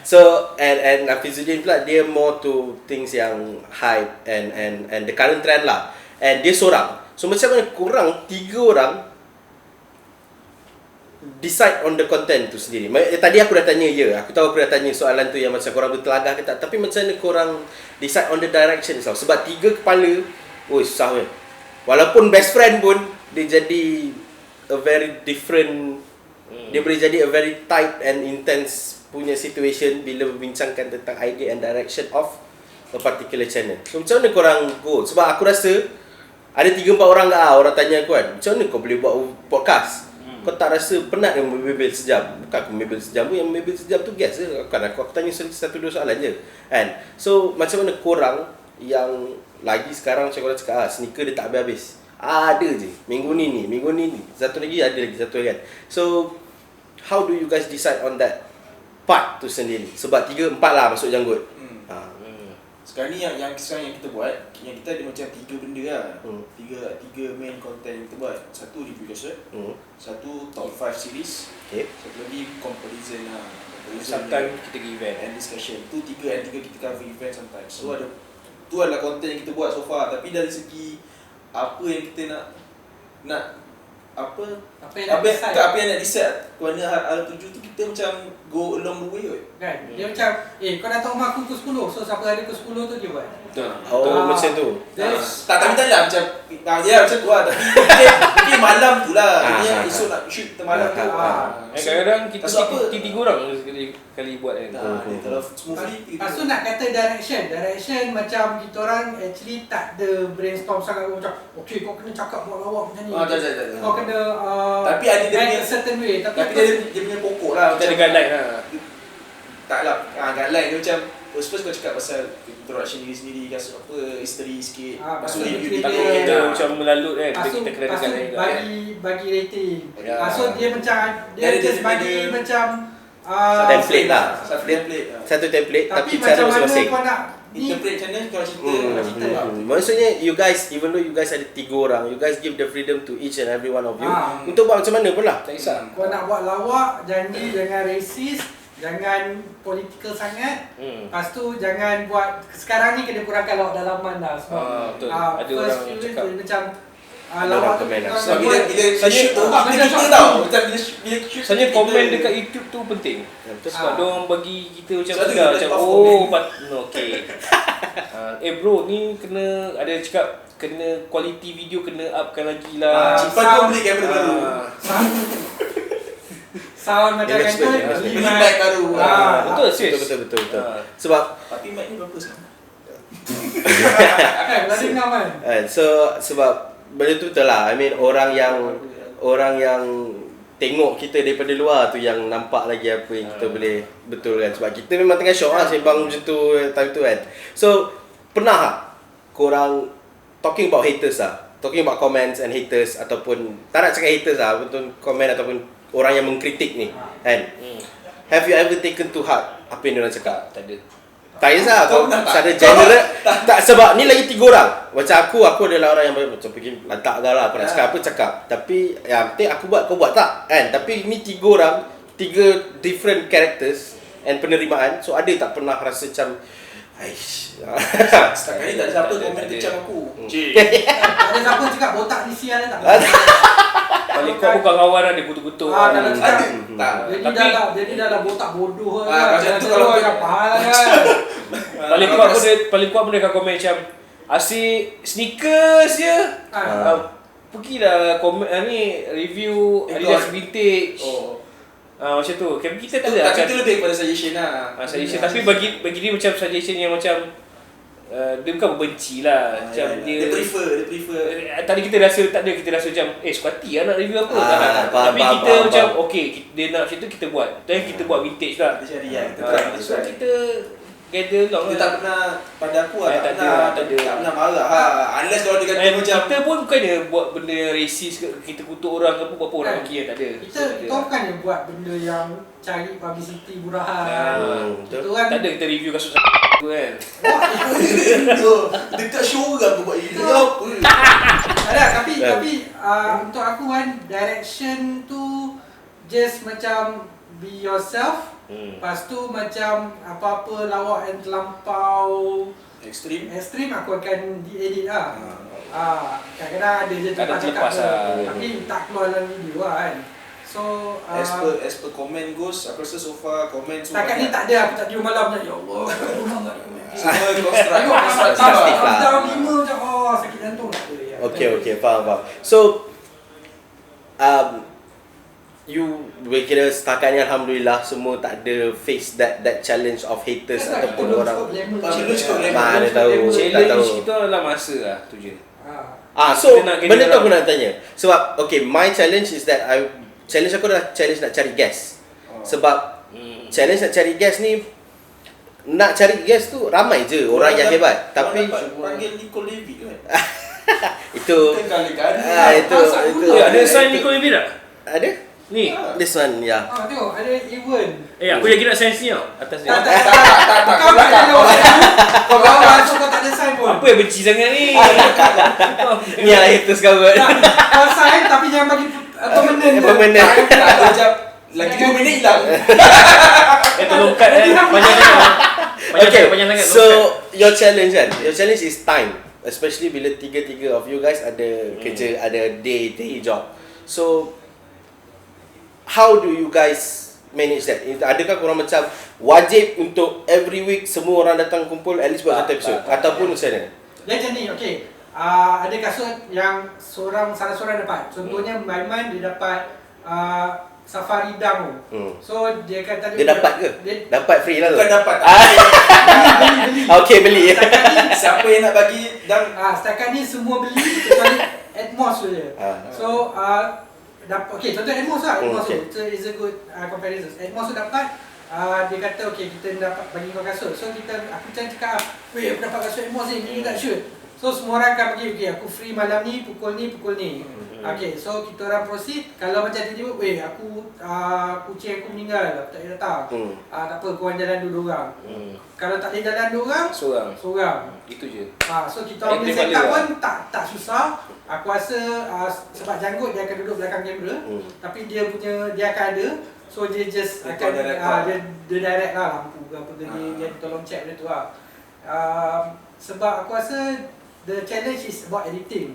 So and Fizuddin pula dia more to things yang hype and the current trend lah. And dia seorang. So macam mana korang 3 orang decide on the content tu sendiri? Tadi aku dah tanya aku tahu aku dah tanya soalan tu yang macam korang bertelagah ke tak, tapi macam mana korang decide on the direction tau? Sebab 3 kepala, susah weh. Walaupun best friend pun dia jadi a very different, dia boleh jadi a very tight and intense punya situation bila membincangkan tentang idea and direction of a particular channel. So macam mana korang go? Sebab aku rasa ada 3-4 orang orang tanya aku kan, macam mana kau boleh buat podcast? Kau tak rasa penat dengan membebel sejam? Bukan aku membebel sejam, yang membebel sejam tu guess je. Aku tanya 1-2 soalan je kan. So macam mana korang yang lagi sekarang macam korang cakap sneaker dia tak habis-habis, ada je minggu ni, satu lagi ada lagi satu kan. So how do you guys decide on that part tu sendiri? Sebab 3-4 lah masuk janggut. Sekarang ni yang kita buat, yang kita ada macam 3 benda lah. Tiga main content yang kita buat. Satu review kasut, satu top 5 series, satu lagi comparison lah. Sometimes kita pergi event and discussion. Tu 3 kita cover event sometimes. So tu adalah content yang kita buat so far. Tapi dari segi apa yang kita nak apa yang nak decide warna hal tuju tu, kita macam go along the way kot. kan. Dia macam kau datang rumah aku pukul 10. So siapa ada pukul 10 tu dia buat. Macam tu. Tak lah macam macam tu lah. Tapi mungkin malam tu lah. Ini esok nak shoot kita malam tu. Kadang-kadang kita Kasut apa? 3 orang kali buat kan. Kalau smoothly. Lepas tu nak kata direction macam kita orang actually tak ada brainstorm sangat macam okay kau kena cakap buat lawak macam ni. Tak. Kau kena Tapi ada dia act punya a certain way. Tapi dia punya pokok lah. Kita ada guideline lah. Tak lah, guideline dia macam first kau cakap pasal introduction diri sendiri, kasut apa, history sikit. Lepas tu review Takut kita. kita macam melalut kan. Kita kena Lepas tu dekat juga. bagi rating. Ya. So dia macam dia just bagi macam template lah. Satu template. Tapi tapi cara macam mana masing-masing. kau nak Interpret macam mana kau cerita. Maksudnya you guys, even though you guys ada 3 orang, you guys give the freedom to each and every one of you untuk buat macam mana pun lah. Tak kisah. kau nak buat lawak, janji jangan racist, jangan political sangat. Lepas tu jangan buat, sekarang ni kena kurangkan lawak dalaman lah sebab betul. Ada orang few cakap. dia macam Ada lawak orang tu komen lah. kau Sebab nak bila buat- shoot tu Sebab kita benda tau. Macam bila shoot. Sebenarnya komen dekat YouTube tu penting. Sebab Ah. diorang bagi kita macam Sebab tu sedar kita macam perform, okey. Bro ni kena ada cakap kena quality video kena upkan lagi lah. Cepat kau beli kamera baru. sound macam Dia kan tu expert, Beli mic baru. Betul serius. Betul. Sebab Tapi mic ni berapa sekarang? kan dah dengar kan. sebab benda tu betul lah. I mean orang yang tengok kita daripada luar tu yang nampak lagi apa yang kita boleh betul kan. Sebab kita memang tengah shock lah sembang macam tu time tu kan. So pernah tak korang talking about haters lah, talking about comments and haters, ataupun tak nak cakap haters lah, betul komen ataupun orang yang mengkritik ni kan. Have you ever taken to heart apa yang diorang cakap? Tak ada. Tak kisah kau secara general tak, sebab ni lagi 3 orang. Macam aku adalah orang yang macam pergi lantak kau lah, kau nak cakap apa cakap. Tapi yang penting aku buat, kau buat tak kan. Tapi ni 3 orang, 3 different characters and penerimaan. So ada tak pernah rasa macam aish. Setakat ni tak ada siapa komen kecam aku. Ada siapa cakap botak ni sial tak? Paling kau bukan kawan lah, dia kutuk-kutuk. Kalau cakap Tak. jadi dah lah botak bodoh macam tu kalau kan pahala kan. Paling kuat pun dia akan komen macam asyik sneakers je. Pergilah komen ni review Adidas vintage. Macam tu. Kita tak ada Tapi macam itu lebih kepada suggestion lah. suggestion, tapi bagi dia macam suggestion yang macam dia bukan benci lah, macam Dia prefer. tadi kita rasa macam suka hati lah nak review apa. Tapi faham, kita faham, macam faham. okey, dia nak macam tu kita buat. Dan kita buat vintage lah. Kita cari yang kita try. So kita gather along Dia lah. tak pernah pada aku lah, Tak ada. tak pernah marah unless kalau dia kata And macam kita pun bukannya buat benda racist ke, kita kutuk orang ke apa, berapa orang maki tak ada. Kita bukan yang buat benda yang cari publicity murahan. betul. Itu kan Tak ada kita review kasus tu kan. so, dekat show orang tu buat ini apa? ada tapi untuk aku kan direction tu just macam be yourself. Lepas tu macam apa-apa lawak yang terlampau Ekstrim. aku akan diedit lah. Kadang-kadang ada je Kadang cakap terlepas tu, lah. tapi tak keluar dalam video lah kan. So As per comment goes, aku rasa so far comment semua setakat ni tak ada, aku tak tidur malam macam ya Allah, rumah tak ada. semua Tengok konstruktif lah. down 5 macam sakit jantung tak ada. Okay, faham. So, you kira setakat ni Alhamdulillah semua tak ada face that challenge of haters ataupun orang. Challenge kau Mana tahu. Tak tahu. Challenge kita adalah masa lah tu je. So Kita nak benda tu kena aku nak tanya. Sebab okay, my challenge is that challenge aku adalah challenge nak cari guest. Sebab challenge nak cari guest ni, nak cari guest tu ramai je orang yang hebat. Tapi panggil Nicole David kan. itu itu Ada sign Nicole David tak? ada? Ni. This one ya. Tengok ada event. Aku yakin nak sign sini tau. Atas ni. Kau tak ada kau tak ada sign pun. Apa yang benci sangat ni? Ni lah haters kau kot. Kau sign tapi jangan bagi permanent. Permanent. Macam lagi 2 minit hilang. Tolong cut panjang sangat. So your challenge is time. Especially bila tiga of you guys ada kerja, ada day job. So how do you guys manage that? Adakah korang macam wajib untuk every week semua orang datang kumpul at least buat satu episode ataupun macam mana? Dia macam ni, okey. Ada kasut yang salah seorang dapat. Contohnya Maiman dia dapat safari dang tu. So dia kata Dia dapat ke? Dapat free lah tu. Bukan dapat. beli. Okay, beli. Siapa yang nak bagi dan Setakat ni semua beli kecuali Atmos je. So okay, contoh Atmos lah. Atmos Okay. tu it's a good comparison. Atmos tu dapat dia kata okay, kita dapat bagi kau kasut. So aku cakap, weh aku dapat kasut Atmos ni tak shoot. So semua orang akan bagi, okay, aku free malam ni pukul ni. Okay, so kita orang proceed. Kalau macam tiba-tiba, weh kucing aku meninggal, tak boleh datang. Tak apa, korang jalan dua orang. Kalau tak boleh jalan dua orang, seorang. Itu je. So kita orang punya setup pun tak susah. Aku rasa sebab janggut dia akan duduk belakang kamera, tapi dia akan ada. So dia just Dia akan direct dia direct lah lampu ke apa ke, dia tolong check benda tu lah. Sebab aku rasa the challenge is about editing,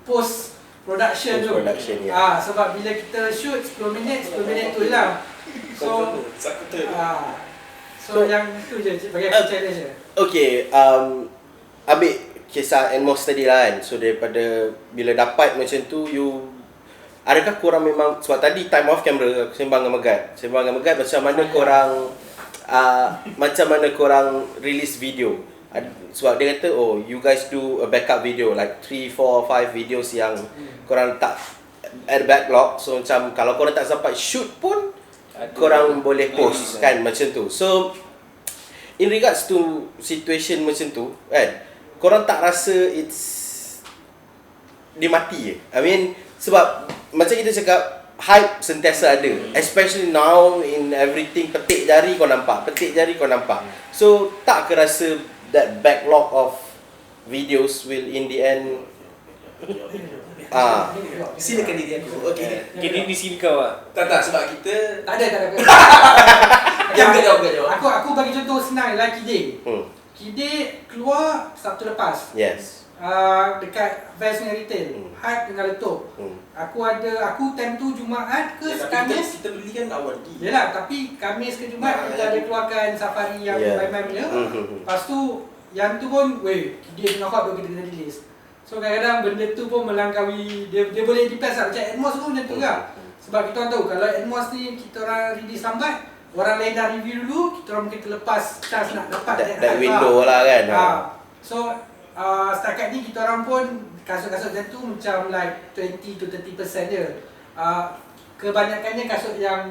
post production tu. Sebab bila kita shoot 10 minit tu je lah. So yang tu je bagi aku challenge je. Okay, ambil kisah Atmos tadi lah kan. So daripada bila dapat macam tu, adakah korang memang, sebab tadi time off camera sembang dengan Megat macam mana korang release video. Sebab dia kata you guys do a backup video like 3, 4, 5 videos yang korang letak at backlog. So macam kalau korang tak sempat shoot pun korang boleh post kan, macam tu. So in regards to situation macam tu kan, korang tak rasa dia mati je? I mean, sebab macam kita cakap, hype sentiasa ada, especially now in everything. Petik jari kau nampak. So tak ke rasa that backlog of videos will in the end silakan diri aku. Okay. Di sini kau lah. Tak sebab kita Tak ada. Bukan jawab. Aku bagi contoh senang lah, Kide keluar Sabtu lepas. yes. Dekat Vans dengan retail, hype dengan letup. Aku time tu Jumaat ke Khamis. Kita beli kan awal lagi. Yalah, tapi Khamis ke Jumaat kita ada keluarkan safari yang main-main punya. Lepas tu yang tu pun, dia tengah hot kita kena release. So kadang-kadang benda tu pun melangkaui, dia boleh depends lah. Macam Atmos pun macam tu lah. Sebab kita orang tahu kalau Atmos ni kita orang release lambat, orang lain dah review dulu, kita orang mungkin terlepas chance nak dapat that window lah kan. So setakat ni kita orang pun kasut-kasut macam tu macam like 20 to 30% je. Kebanyakannya kasut yang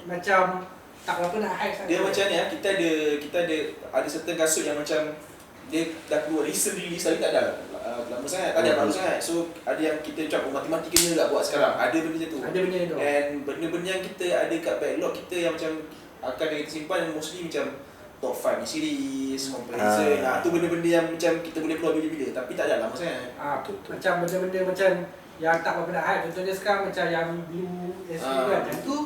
macam tak berapa nak hype sangat. Dia macam ni kita ada certain kasut yang macam dia dah keluar recent release tapi tak ada lama sangat, tak ada baru sangat. So ada yang kita cakap mati-mati kena tak buat sekarang. Ada benda macam tu. Ada benda tu. And benda-benda yang kita ada kat backlog kita yang macam akan kita simpan mostly macam top 5 series, comparison. Tu benda-benda yang macam kita boleh keluar bila-bila tapi tak ada lama sangat. Macam benda-benda macam yang tak berapa nak hype. Contohnya sekarang macam yang Blue SV kan. Yang tu,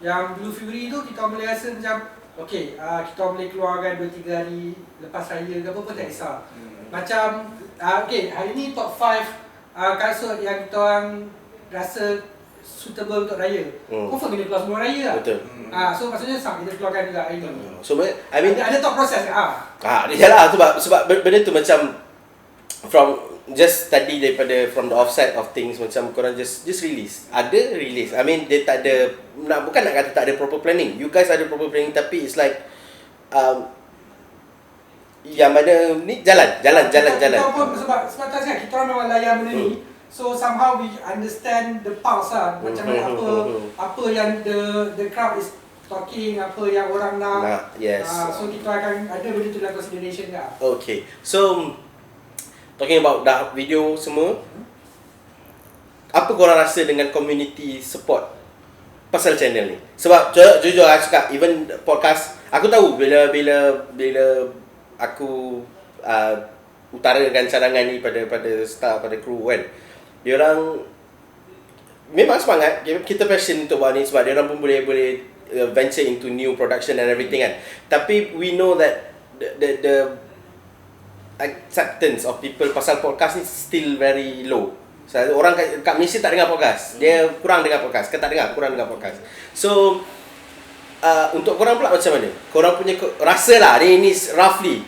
yang Blue Fury tu kita boleh rasa macam okay, kita boleh keluarkan 2-3 hari lepas raya ke apa pun tak kisah. Macam okay, hari ni top 5 kasut yang kita orang rasa suitable untuk raya. Confirm kena keluar sebelum raya lah. Betul. So maksudnya kita keluarkan juga hari ni. So I mean ada top proses ke? Yalah, sebab benda tu macam from just tadi daripada from the offset of things macam korang just release. Ada release. I mean dia tak ada bukan nak kata tak ada proper planning. You guys ada proper planning tapi it's like yang mana ni jalan. Kita pun sebab tak sangat kita orang memang layan benda ni. So somehow we understand the pulse lah. Macam mana apa yang the crowd is talking, apa yang orang nak. Yes. So kita akan ada benda tu dalam consideration lah. Okay. So talking about dah video semua, apa korang rasa dengan community support pasal channel ni? Sebab jujur aku cakap, even podcast, aku tahu bila aku utarakan cadangan ni pada staff, pada kru kan, diorang memang semangat, kita passion untuk buat ni sebab diorang pun boleh venture into new production and everything kan. Tapi we know that the acceptance of people pasal podcast ni still very low. So, orang kat Malaysia tak dengar podcast. Dia kurang dengar podcast. Kurang dengar podcast. So untuk korang pula macam mana? Korang punya rasa lah ni roughly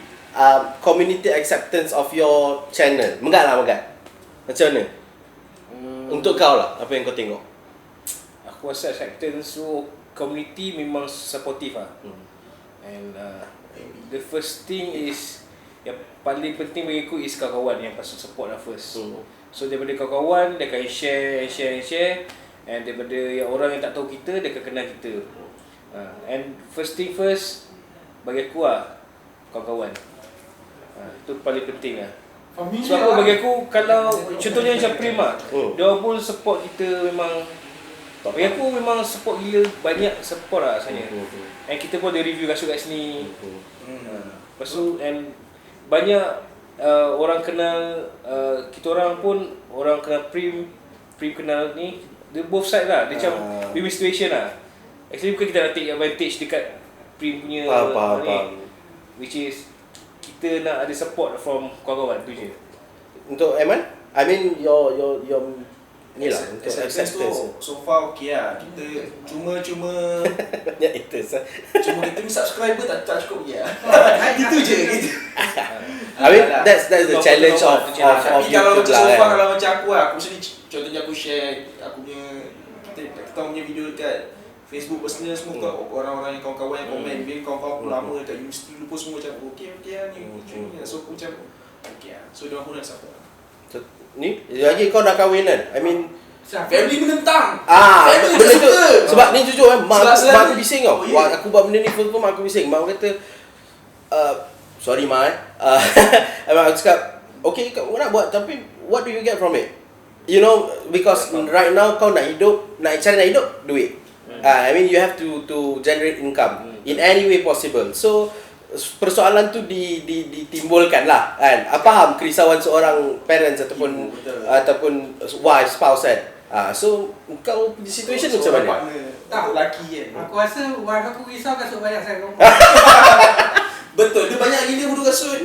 community acceptance of your channel. Megat. Macam mana? Untuk kau lah, apa yang kau tengok? Aku rasa acceptance tu community memang supportive lah. And the first thing is yang paling penting bagi aku is kawan-kawan yang pasal support lah first. So daripada kawan-kawan dia akan share and daripada yang orang yang tak tahu kita dia akan kenal kita. And first thing first bagi aku lah kawan-kawan. Itu paling penting lah. Sebab bagi aku kalau contohnya macam Prima, dia pun support kita memang. Bagi aku memang support gila, banyak support lah rasanya. And kita pun ada review kasut kat sini. Lepas tu and banyak orang kenal kita orang pun orang kenal Prim kenal ni, dia both side lah. Dia macam win-win situation lah. Actually bukan kita nak take advantage dekat Prim punya ni, which is kita nak ada support from kawan-kawan tu je. Untuk Aiman, I mean your ni lah untuk acceptance tu so far okay lah. Kita cuma banyak haters. Cuma kita ni subscriber tak cukup je lah. Gitu je gitu. I mean that's the challenge of kalau YouTube macam lah so far kan. kalau macam aku sendiri contohnya aku share aku punya kita punya video dekat Facebook personal semua orang-orang yang kawan-kawan yang komen bila kawan-kawan aku lama dekat universiti dulu pun semua macam okay lah ni so aku macam okay lah. So dia pun nak support. So, ni lagi kau dah kahwin kan? I mean family menentang. Benda tu sebab ni jujur kan, mak aku bising tau. Aku buat benda ni first pun mak aku bising. Mak aku kata sorry mak mak aku cakap okay kau nak buat tapi what do you get from it? You know, because right now kau nak cara nak hidup duit. I mean you have to generate income in any way possible. So persoalan tu ditimbulkan lah kan. Faham kerisauan seorang parents ataupun wife, spouse kan. So kau punya situation macam mana? Tak lelaki kan. Aku rasa wife aku risau kasut banyak sangat. Betul, dia banyak gila bodoh kasut.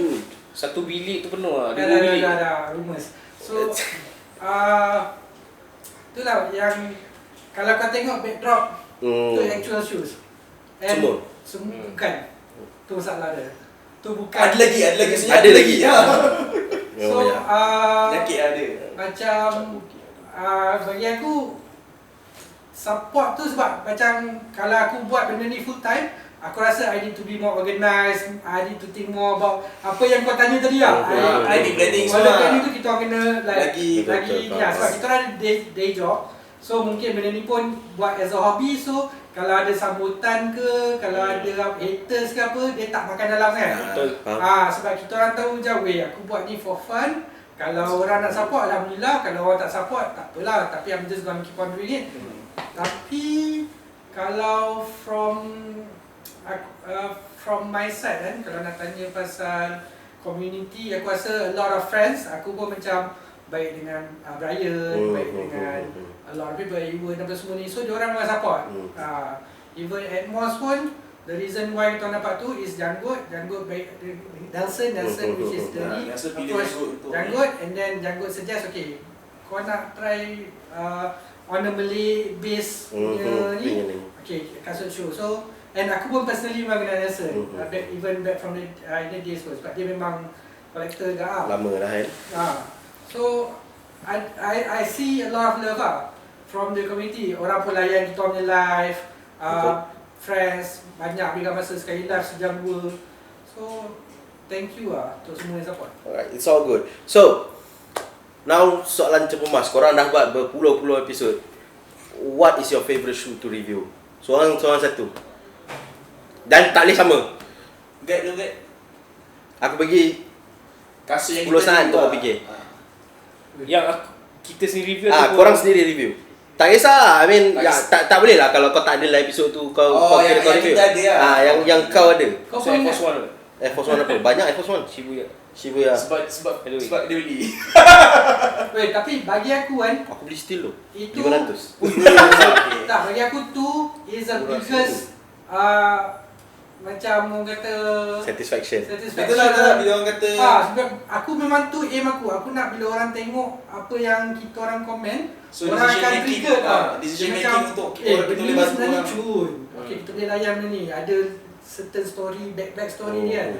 Satu bilik tu penuh lah. Dah rumus. So itulah yang kalau kau tengok backdrop tu actual shoes. Semua bukan. Tu masalah dia. Tu bukan. Ada lagi. So sakit ada. macam bagi aku support tu sebab macam kalau aku buat benda ni full time, aku rasa I need to be more organised, I need to think more about apa yang kau tanya tadi lah. Planning Walaupun semua. planning tu kita orang kena Lagi betul, ya, sebab kita orang ada day job. So mungkin benda ni pun buat as a hobby. So kalau ada sambutan ke, kalau ada haters ke apa, dia tak makan dalam kan. Betul. Sebab kita orang tahu je, weh aku buat ni for fun. Kalau orang nak support, alhamdulillah. Kalau orang tak support, tak apalah. Tapi I'm just gonna keep on doing it. Tapi kalau from my side kan, kalau nak tanya pasal community, aku rasa a lot of friends. Aku pun macam baik dengan Brian, baik dengan a lot of people, Ewan apa semua ni. So diorang memang support. Even Atmos pun, the reason why kita dapat tu is Janggut baik Nelson which is the lead, approach Janggut, and then Janggut suggest, okay, kau nak try on a Malay base punya ni, okay, kasut show. So and aku pun personally memang kenal Nelson, even back from the days pun, sebab dia memang collector gak Lama dah kan. So I see a lot of love from the community. Orang pun layan kita punya live, friends, banyak berikan masa sekali live sejam 2. So thank you untuk semua yang support. Alright, it's all good. So now soalan cepumas, korang dah buat berpuluh-puluh episod. What is your favourite shoe to review? Seorang satu. Dan tak boleh sama. Guide. Aku bagi Kasut yang 10 saat untuk kau fikir. Yang kita sendiri review korang sendiri review. Tak kisah, I mean tak boleh lah kalau kau tak ada lah episod tu kau kira kau review. Kita ada lah. Yang kau ada. Kau So pun Air Force One Air Force One apa? Banyak Air Force One. Shibuya. Sebab dia beli. weh, tapi bagi aku kan, Aku beli steel tu. itu 500. tak, bagi aku tu is the biggest macam orang kata Satisfaction. Betul lah bila orang kata sebab aku memang tu aim aku nak bila orang tengok apa yang kita orang komen, So orang decision akan making, trigger decision Dia making untuk orang benda kita boleh ni bantu sebenarnya orang. cun. Okay, kita boleh layan benda ni, ada certain story, back story dia kan.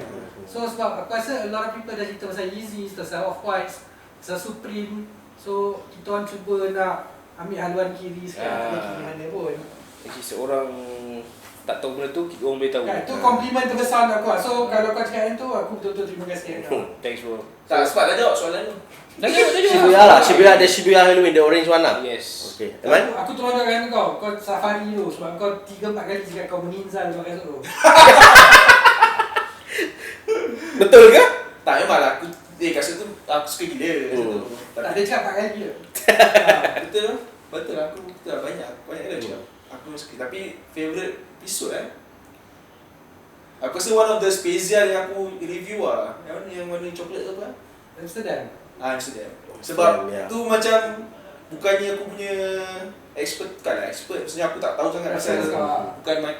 So sebab aku rasa a lot of people dah cerita pasal Yeezy, pasal Off-White, pasal Supreme. So kita orang cuba nak ambil haluan kiri sekarang, kiri mana pun. Jadi seorang tak tahu benda tu, orang boleh tahu. Kan, itu compliment terbesar untuk aku. So kalau kau cakap yang tu, aku betul-betul terima kasih. Thanks bro. Tak, sebab dah jawab soalan ni. Dah jawab. Shibuya lah. Shibuya ada Shibuya Halloween, the orange one lah. Yes. Okay. Aiman? Aku tolong dengan kau safari tu sebab kau 3-4 kali cakap kau meninzal pakai kasut tu. Betul ke? Tak, memanglah aku kasut tu aku suka gila kasut tu. Tak ada cakap 4 kali je. Betul lah. Betul lah, aku betul lah banyak dah cakap. Aku suka, tapi favourite episode aku rasa one of the Spezia yang aku review lah. Yang warna coklat tu apa? Amsterdam. Amsterdam. Sebab Yeah. tu macam bukannya aku punya expert, bukanlah expert, maksudnya aku tak tahu sangat pasal bukan my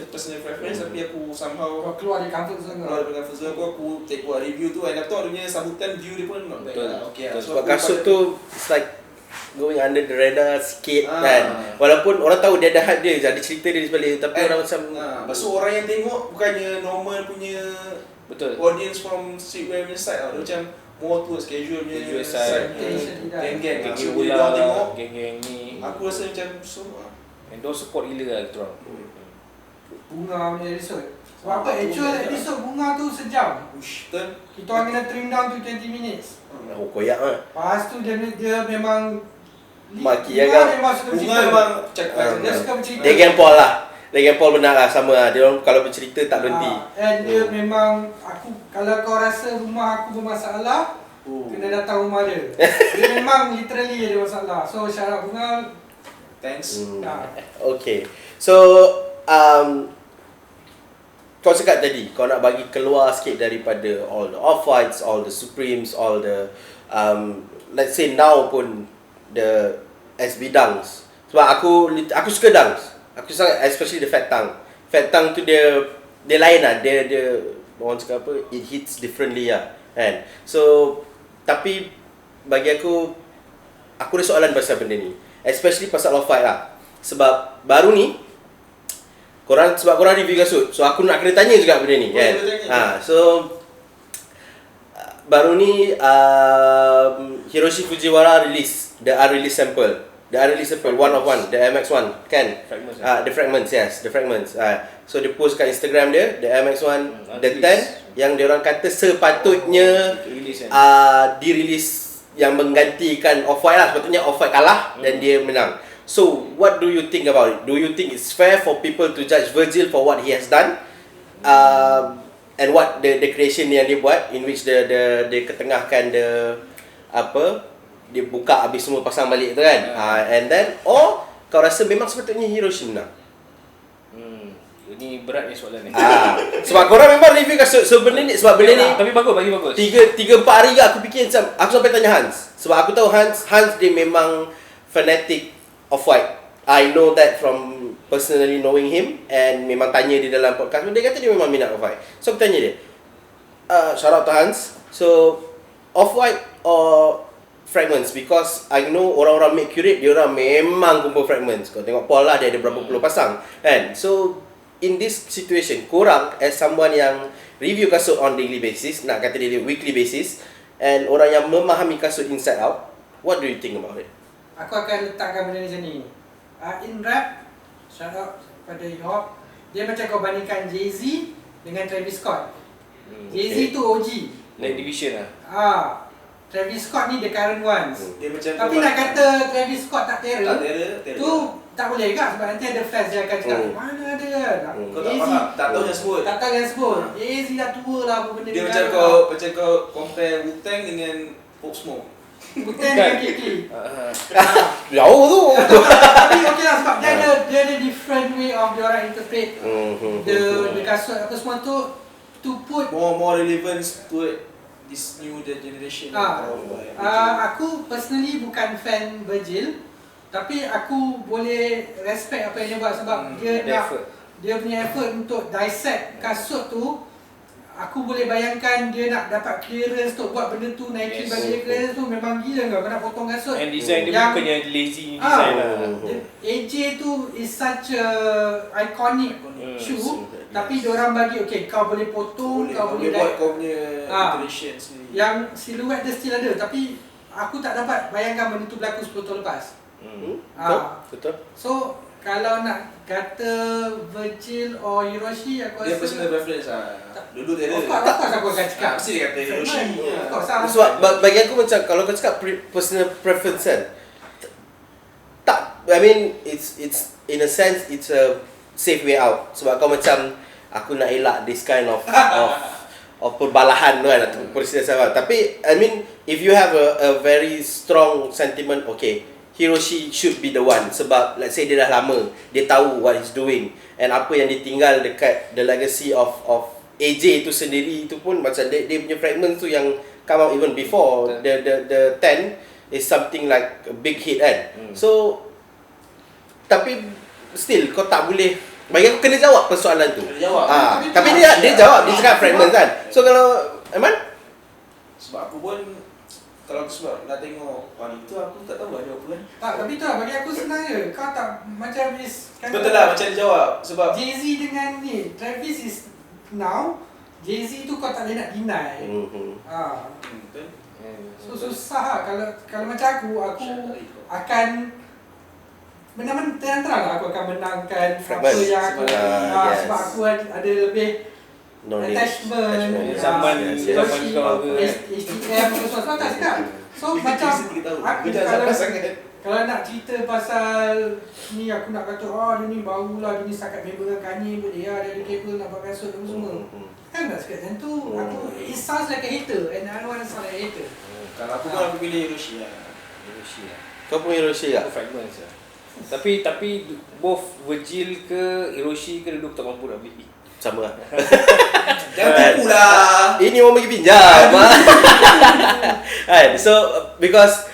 personal preference, tapi aku somehow Kau keluar dari comfort zone kalau kau. dengan first aku take buat review tu, and aku tahu dia punya sambutan view dia pun not bad Betul. lah. Okay lah. So Sebab aku kasut pada- tu it's like going under the radar sikit Ah. kan. Walaupun orang tahu dia ada hype dia, ada cerita dia di sebalik, tapi orang macam Lepas tu orang yang tengok bukannya normal punya Betul. audience from streetwear punya side tau. Dia macam more towards casual punya Casual side. Geng-geng. Geng So bola, bila orang tengok, geng-geng ni. aku rasa macam so And don't support gila lah kita orang. Bunga punya episode. Sebab apa? Actual episode bunga tu sejam. ush, betul. Kita orang kena trim down to 20 minutes. oh koyak ah. Lepas tu dia memang Maki bunga agak. memang suka Bunga bercerita. memang cakap Dia suka bercerita. Dia geng Paul lah. Dia geng Paul benar lah sama lah. Dia orang kalau bercerita tak berhenti. And dia memang kalau kau rasa rumah aku bermasalah, kena datang rumah dia. Dia memang literally ada masalah. So syarat bunga. thanks. Okay. So kau cakap tadi kau nak bagi keluar sikit daripada all the Off-Whites, all the Supremes, all the let's say now pun the SB Dunks. Sebab aku suka Dunks. Aku sangat, especially the Fat Tongue. Fat Tongue tu dia lain lah. Dia orang cakap apa, it hits differently lah kan. So tapi bagi aku ada soalan pasal benda ni, especially pasal Off-White lah. Sebab baru ni sebab korang review kasut, so aku nak kena tanya juga benda ni kan. So baru ni Hiroshi Fujiwara release the unreleased sample The unreleasable one of one, the MX1 kan. Fragments. The fragments, yes, the fragments. So dia post kat Instagram dia, the MX1, the 10 yang dia orang kata sepatutnya dirilis yang menggantikan Off-White lah. Sepatutnya Off-White kalah dan dia menang. So what do you think about it? Do you think it's fair for people to judge Virgil for what he has done? And what the creation yang dia buat, in which dia ketengahkan dia buka habis semua pasang balik tu kan. And then kau rasa memang sepatutnya Hiroshi menang? Ini berat ni soalan ni. Sebab korang memang review kasut. So benda ni, sebab benda ni tapi bagus, bagi bagus. 3-4 hari ke aku fikir macam, aku sampai tanya Hans. Sebab aku tahu Hans dia memang fanatic Off-White. I know that from personally knowing him, and memang tanya dia dalam podcast, dia kata dia memang minat Off-White. So aku tanya dia, shout out to Hans. So Off-White or Fragments? Because I know orang-orang make curate, dia orang memang kumpul Fragments. Kau tengok Paul lah, dia ada berapa puluh pasang kan. So in this situation, korang as someone yang review kasut on daily basis, nak kata dia weekly basis, and orang yang memahami kasut inside out, what do you think about it? Aku akan letakkan benda ni macam ni. In rap, shout out pada hip-hop, dia macam kau bandingkan Jay-Z dengan Travis Scott. Jay-Z tu OG. Like division lah. Travis Scott ni the current ones. Dia macam Tapi nak kata Travis Scott tak terror, terror. tu tak boleh kan, sebab nanti ada fans dia akan cakap mana ada kan. Kau tak faham, tak tahu yang sebut. Tak tahu yang sebut. Jay-Z dah tua lah apa benda Dia ni macam kan. kau compare Wu-Tang dengan Pop Smoke. Bukan dengan Kiki. Jauh tu. Tapi okey lah, sebab dia ada different way of dia orang interpret the kasut apa semua tu, to put More relevance to this new generation. aku personally bukan fan Virgil, tapi aku boleh respect apa yang dia buat sebab dia punya effort untuk dissect kasut tu. Aku boleh bayangkan dia nak dapat clearance untuk buat benda tu, Nike bagi dia clearance tu memang gila kau nak potong kasut. And design dia bukannya lazy design lah. AJ tu is such a iconic shoe, tapi diorang bagi kau boleh potong, kau boleh buat kau punya iteration sendiri. Yang siluet dia still ada, tapi aku tak dapat bayangkan benda tu berlaku 10 tahun lepas. Betul. So kalau nak kata Virgil or Hiroshi, aku Dia rasa personal preference Dulu dia of course aku akan cakap mesti dia kata Hiroshi. Sebab bagi aku macam, kalau kau cakap personal preference kan, tak, I mean it's in a sense it's a safe way out. Sebab kau macam, aku nak elak this kind of perbalahan tu kan, atau persiasan. Tapi I mean, if you have a very strong sentiment, Hiroshi should be the one. Sebab let's say dia dah lama, dia tahu what he's doing, and apa yang ditinggal dekat the legacy of AJ itu sendiri, itu pun macam dia punya fragments tu yang come out even before the 10 is something like a big hit kan. So tapi still kau tak boleh, bagi aku kena jawab persoalan tu. Tapi dia jawab, dia cakap fragments kan. So kalau Aiman, sebab aku pun, kalau aku sebab nak tengok wanita, aku tak tahu ada apa kan. Tapi tu lah, bagi aku senang je. Kau tak macam betul lah macam dia jawab. Sebab Jay-Z dengan ni, Travis is now, Jay-Z tu kau tak boleh nak deny. betul. So susah lah. Kalau macam aku akan terang-terang lah aku akan menangkan apa yang aku sebab aku ada lebih attachment, zaman HTM apa semua tak cakap. So macam aku kalau nak cerita pasal ni, aku nak kata dia ni barulah, dia ni setakat member dengan Kanye boleh dia ada kabel nak buat kasut apa semua. Kan tak cakap macam tu. It sounds like a hater, and I don't want to sound like a hater. Kalau aku pilih Hiroshi lah. kau pun Hiroshi tak? Fragments lah. Tapi both Virgil ke Hiroshi ke, duduk tak mampu nak beli. Sama lah. Jangan tipu lah. Ini orang bagi pinjam. So because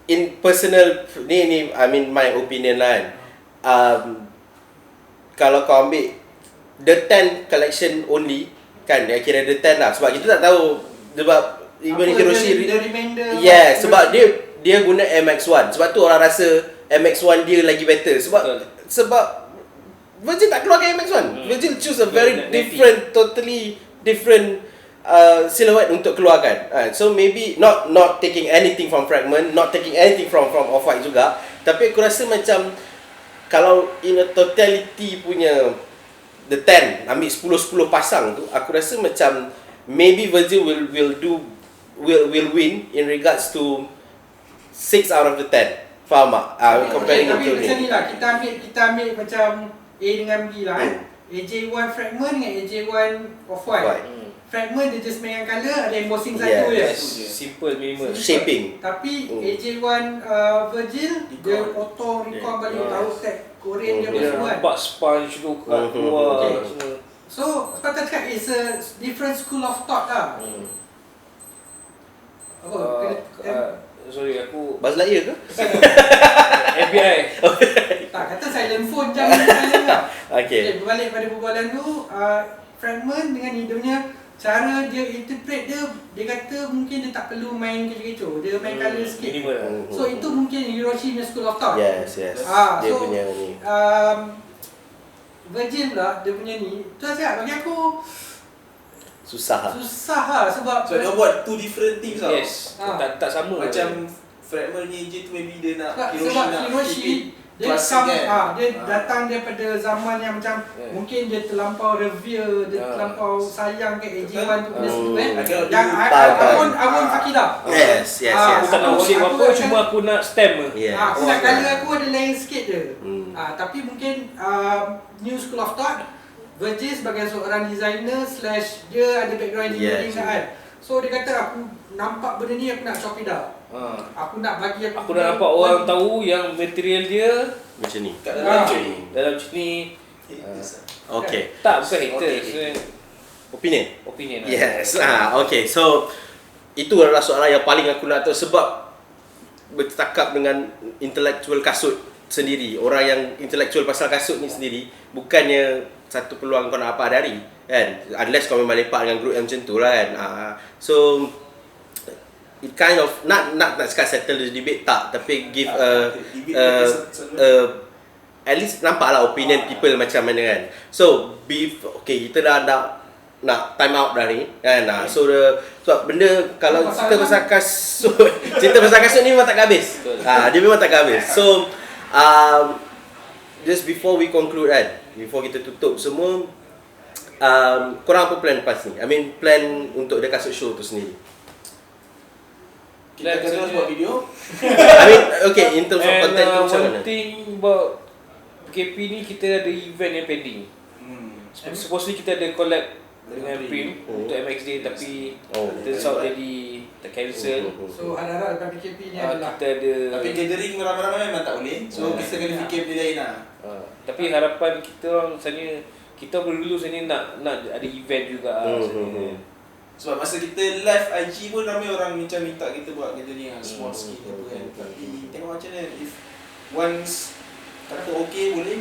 in personal ni I mean my opinion lah kan. Kalau kau ambil the 10 collection only kan, kira the 10 lah, sebab kita tak tahu sebab even Hiroshi sebab dia guna MX1, sebab tu orang rasa MX1 dia lagi better sebab Virgil tak keluarkan MX1. Virgil choose a very different, totally different silhouette untuk keluarkan. So maybe not taking anything from Fragment, not taking anything from Off-White juga, Tapi aku rasa macam kalau in a totality punya the 10 ambil 10 pasang tu, aku rasa macam maybe Virgil will win in regards to 6 out of the 10. Faham tak? Comparing tapi to macam ni. ni lah, kita ambil macam A dengan B lah AJ1 Fragment dengan AJ1 Off-White. Fragment dia just mainkan colour, ada embossing satu je. Simple, minimal. Shaping. Tapi AJ1 Virgil dia auto recall balik, tahu tag Korean dia Dia semua kan. nampak sponge tu kat keluar Okay. semua. So sepatutnya cakap it's a different school of thought lah. Sorry, aku Buzz Lightyear ke? FBI. tak kata silent phone jam silent lah. Okay. Berbalik pada perbualan tu, Fragment dengan ni dia punya cara dia interpret dia kata mungkin dia tak perlu main kecoh-kecoh, dia main colour sikit. Minimal. So itu mungkin Hiroshi punya school of thought. Yes. Dia so, punya ni. Virgin pula dia punya ni, tu lah cakap bagi aku Susah lah. susah lah sebab So dia buat two different things tau. Yes. Tak sama. Macam Fragmentnya je tu maybe dia nak sebab Hiroshi dia klasik kan. dia datang daripada zaman yang macam mungkin dia terlampau revere, dia terlampau sayang ke AJ1 tu punya skill kan. Yang Awon Fakida. Yes. Aku tak nak usik apa, aku cuma aku nak stem. Yes. aku nak colour aku ada lain sikit je. Tapi mungkin new school of thought, Virgil sebagai seorang designer / dia ada background engineering kan. So dia kata aku nampak benda ni aku nak chop it up. Aku nak bagi Aku nak nampak orang tahu yang material dia Macam ni. Kat dalam tu. dalam macam ni. Okay. Tak, bukan hater. Okay. Sebenarnya Opinion. opinion. Yes. Okay. So itu adalah soalan yang paling aku nak tahu sebab bercakap dengan intellectual kasut sendiri. Orang yang intellectual pasal kasut ni sendiri bukannya satu peluang kau nak apa hari kan, unless kau memang lepak dengan group yang macam tu lah kan. So it kind of nak cakap settle the debate tak, tapi give at least nampak lah opinion people macam mana kan. So okay, kita dah nak time out dah ni kan. So sebab benda kalau cerita pasal kasut cerita pasal kasut ni memang tak habis. Dia memang tak habis. So just before we conclude kan, before kita tutup semua, korang apa plan lepas ni? I mean plan untuk The Kasut Show tu sendiri. Kita akan terus buat video. I mean okay, in terms of content tu macam mana? One thing about KP ni, kita ada event yang pending. Supposedly kita ada collab dengan Prim untuk MXD, tapi turns out jadi tercancel. So harap-harap lepas PKP ni adalah Kita ada Tapi gathering ramai-ramai memang tak boleh. So kita kena fikir benda lain lah. tapi harapan kita orang sebenarnya, kita dulu sebenarnya nak ada event juga sebenarnya. Sebab masa kita live IG pun ramai orang macam minta kita buat gathering yang small sikit apa kan. Tapi tengok macam mana, if once kata okey boleh,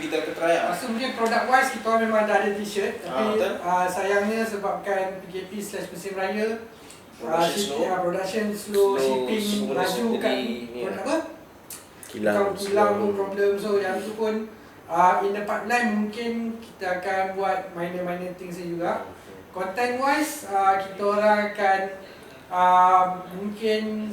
kita akan try lah. Maksud mungkin product wise kita orang memang dah ada t-shirt, tapi betul. sayangnya sebabkan PKP / musim raya, Production slow, shipping semua laju kat jadi produk apa? Kilang tu problem. So yang tu pun in the pipeline mungkin kita akan buat minor things juga. Content wise kita orang akan mungkin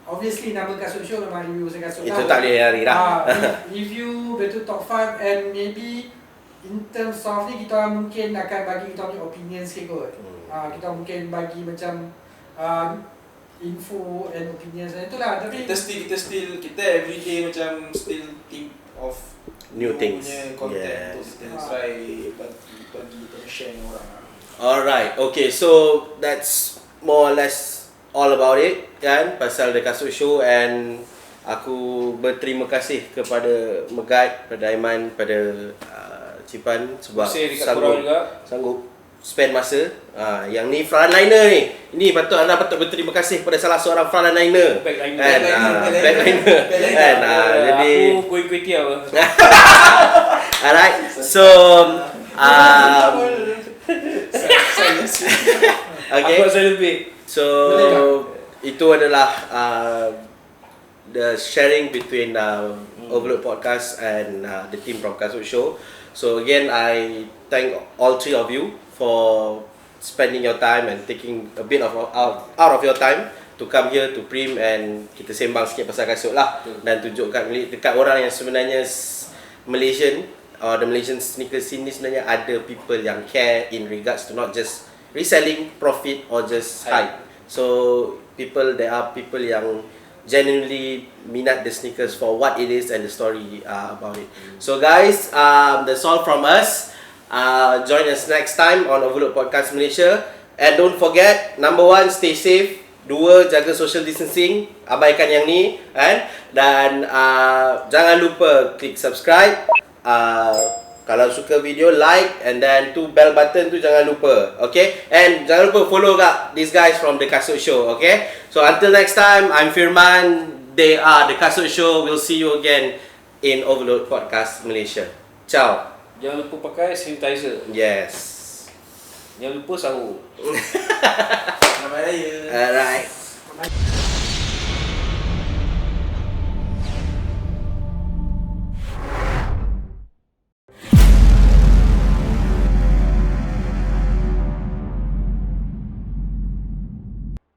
obviously nama Kasut Show memang review pasal kasut Itu tak boleh lari dah. Review betul top 5 and maybe in terms of ni kita orang mungkin akan bagi kita punya opinion sikit kot. Kita mungkin bagi macam info and opinions dan itulah, tapi kita everyday macam still think of New things. punya content Yes. untuk kita try bagi kita share dengan orang. Alright, okay, so that's more or less all about it kan, pasal The Kasut Show. And aku berterima kasih kepada Megat, pada Aiman, pada Cipan sebab sanggup spend masa. Yang ni frontliner ni. Ini anda patut berterima kasih kepada salah seorang frontliner. Backliner. Backliner. Kan? Jadi Aku kuih kuih tiaw. alright. So okay. Aku saya lebih. So itu adalah the sharing between Overload Podcast and the team from Kasut Show. So again, I thank all three of you for spending your time and taking a bit of out of your time to come here to Prim and kita sembang sikit pasal kasut lah. Dan tunjukkan dekat orang yang sebenarnya Malaysian or the Malaysian sneaker scene ni sebenarnya ada people yang care in regards to not just reselling, profit or just hype. So there are people yang genuinely minat the sneakers for what it is and the story about it. So guys, that's all from us. Join us next time on Overload Podcast Malaysia. And don't forget, number 1, stay safe. 2, jaga social distancing. Abaikan yang ni, kan? Dan jangan lupa klik subscribe. Kalau suka video, like. And then bell button tu jangan lupa. Okay? And jangan lupa follow these guys from The Kasut Show. Okay? So until next time, I'm Firman. They are The Kasut Show. We'll see you again in Overload Podcast Malaysia. Ciao. Jangan lupa pakai sanitizer. Yes. Jangan lupa sahur. Selamat Raya. Alright.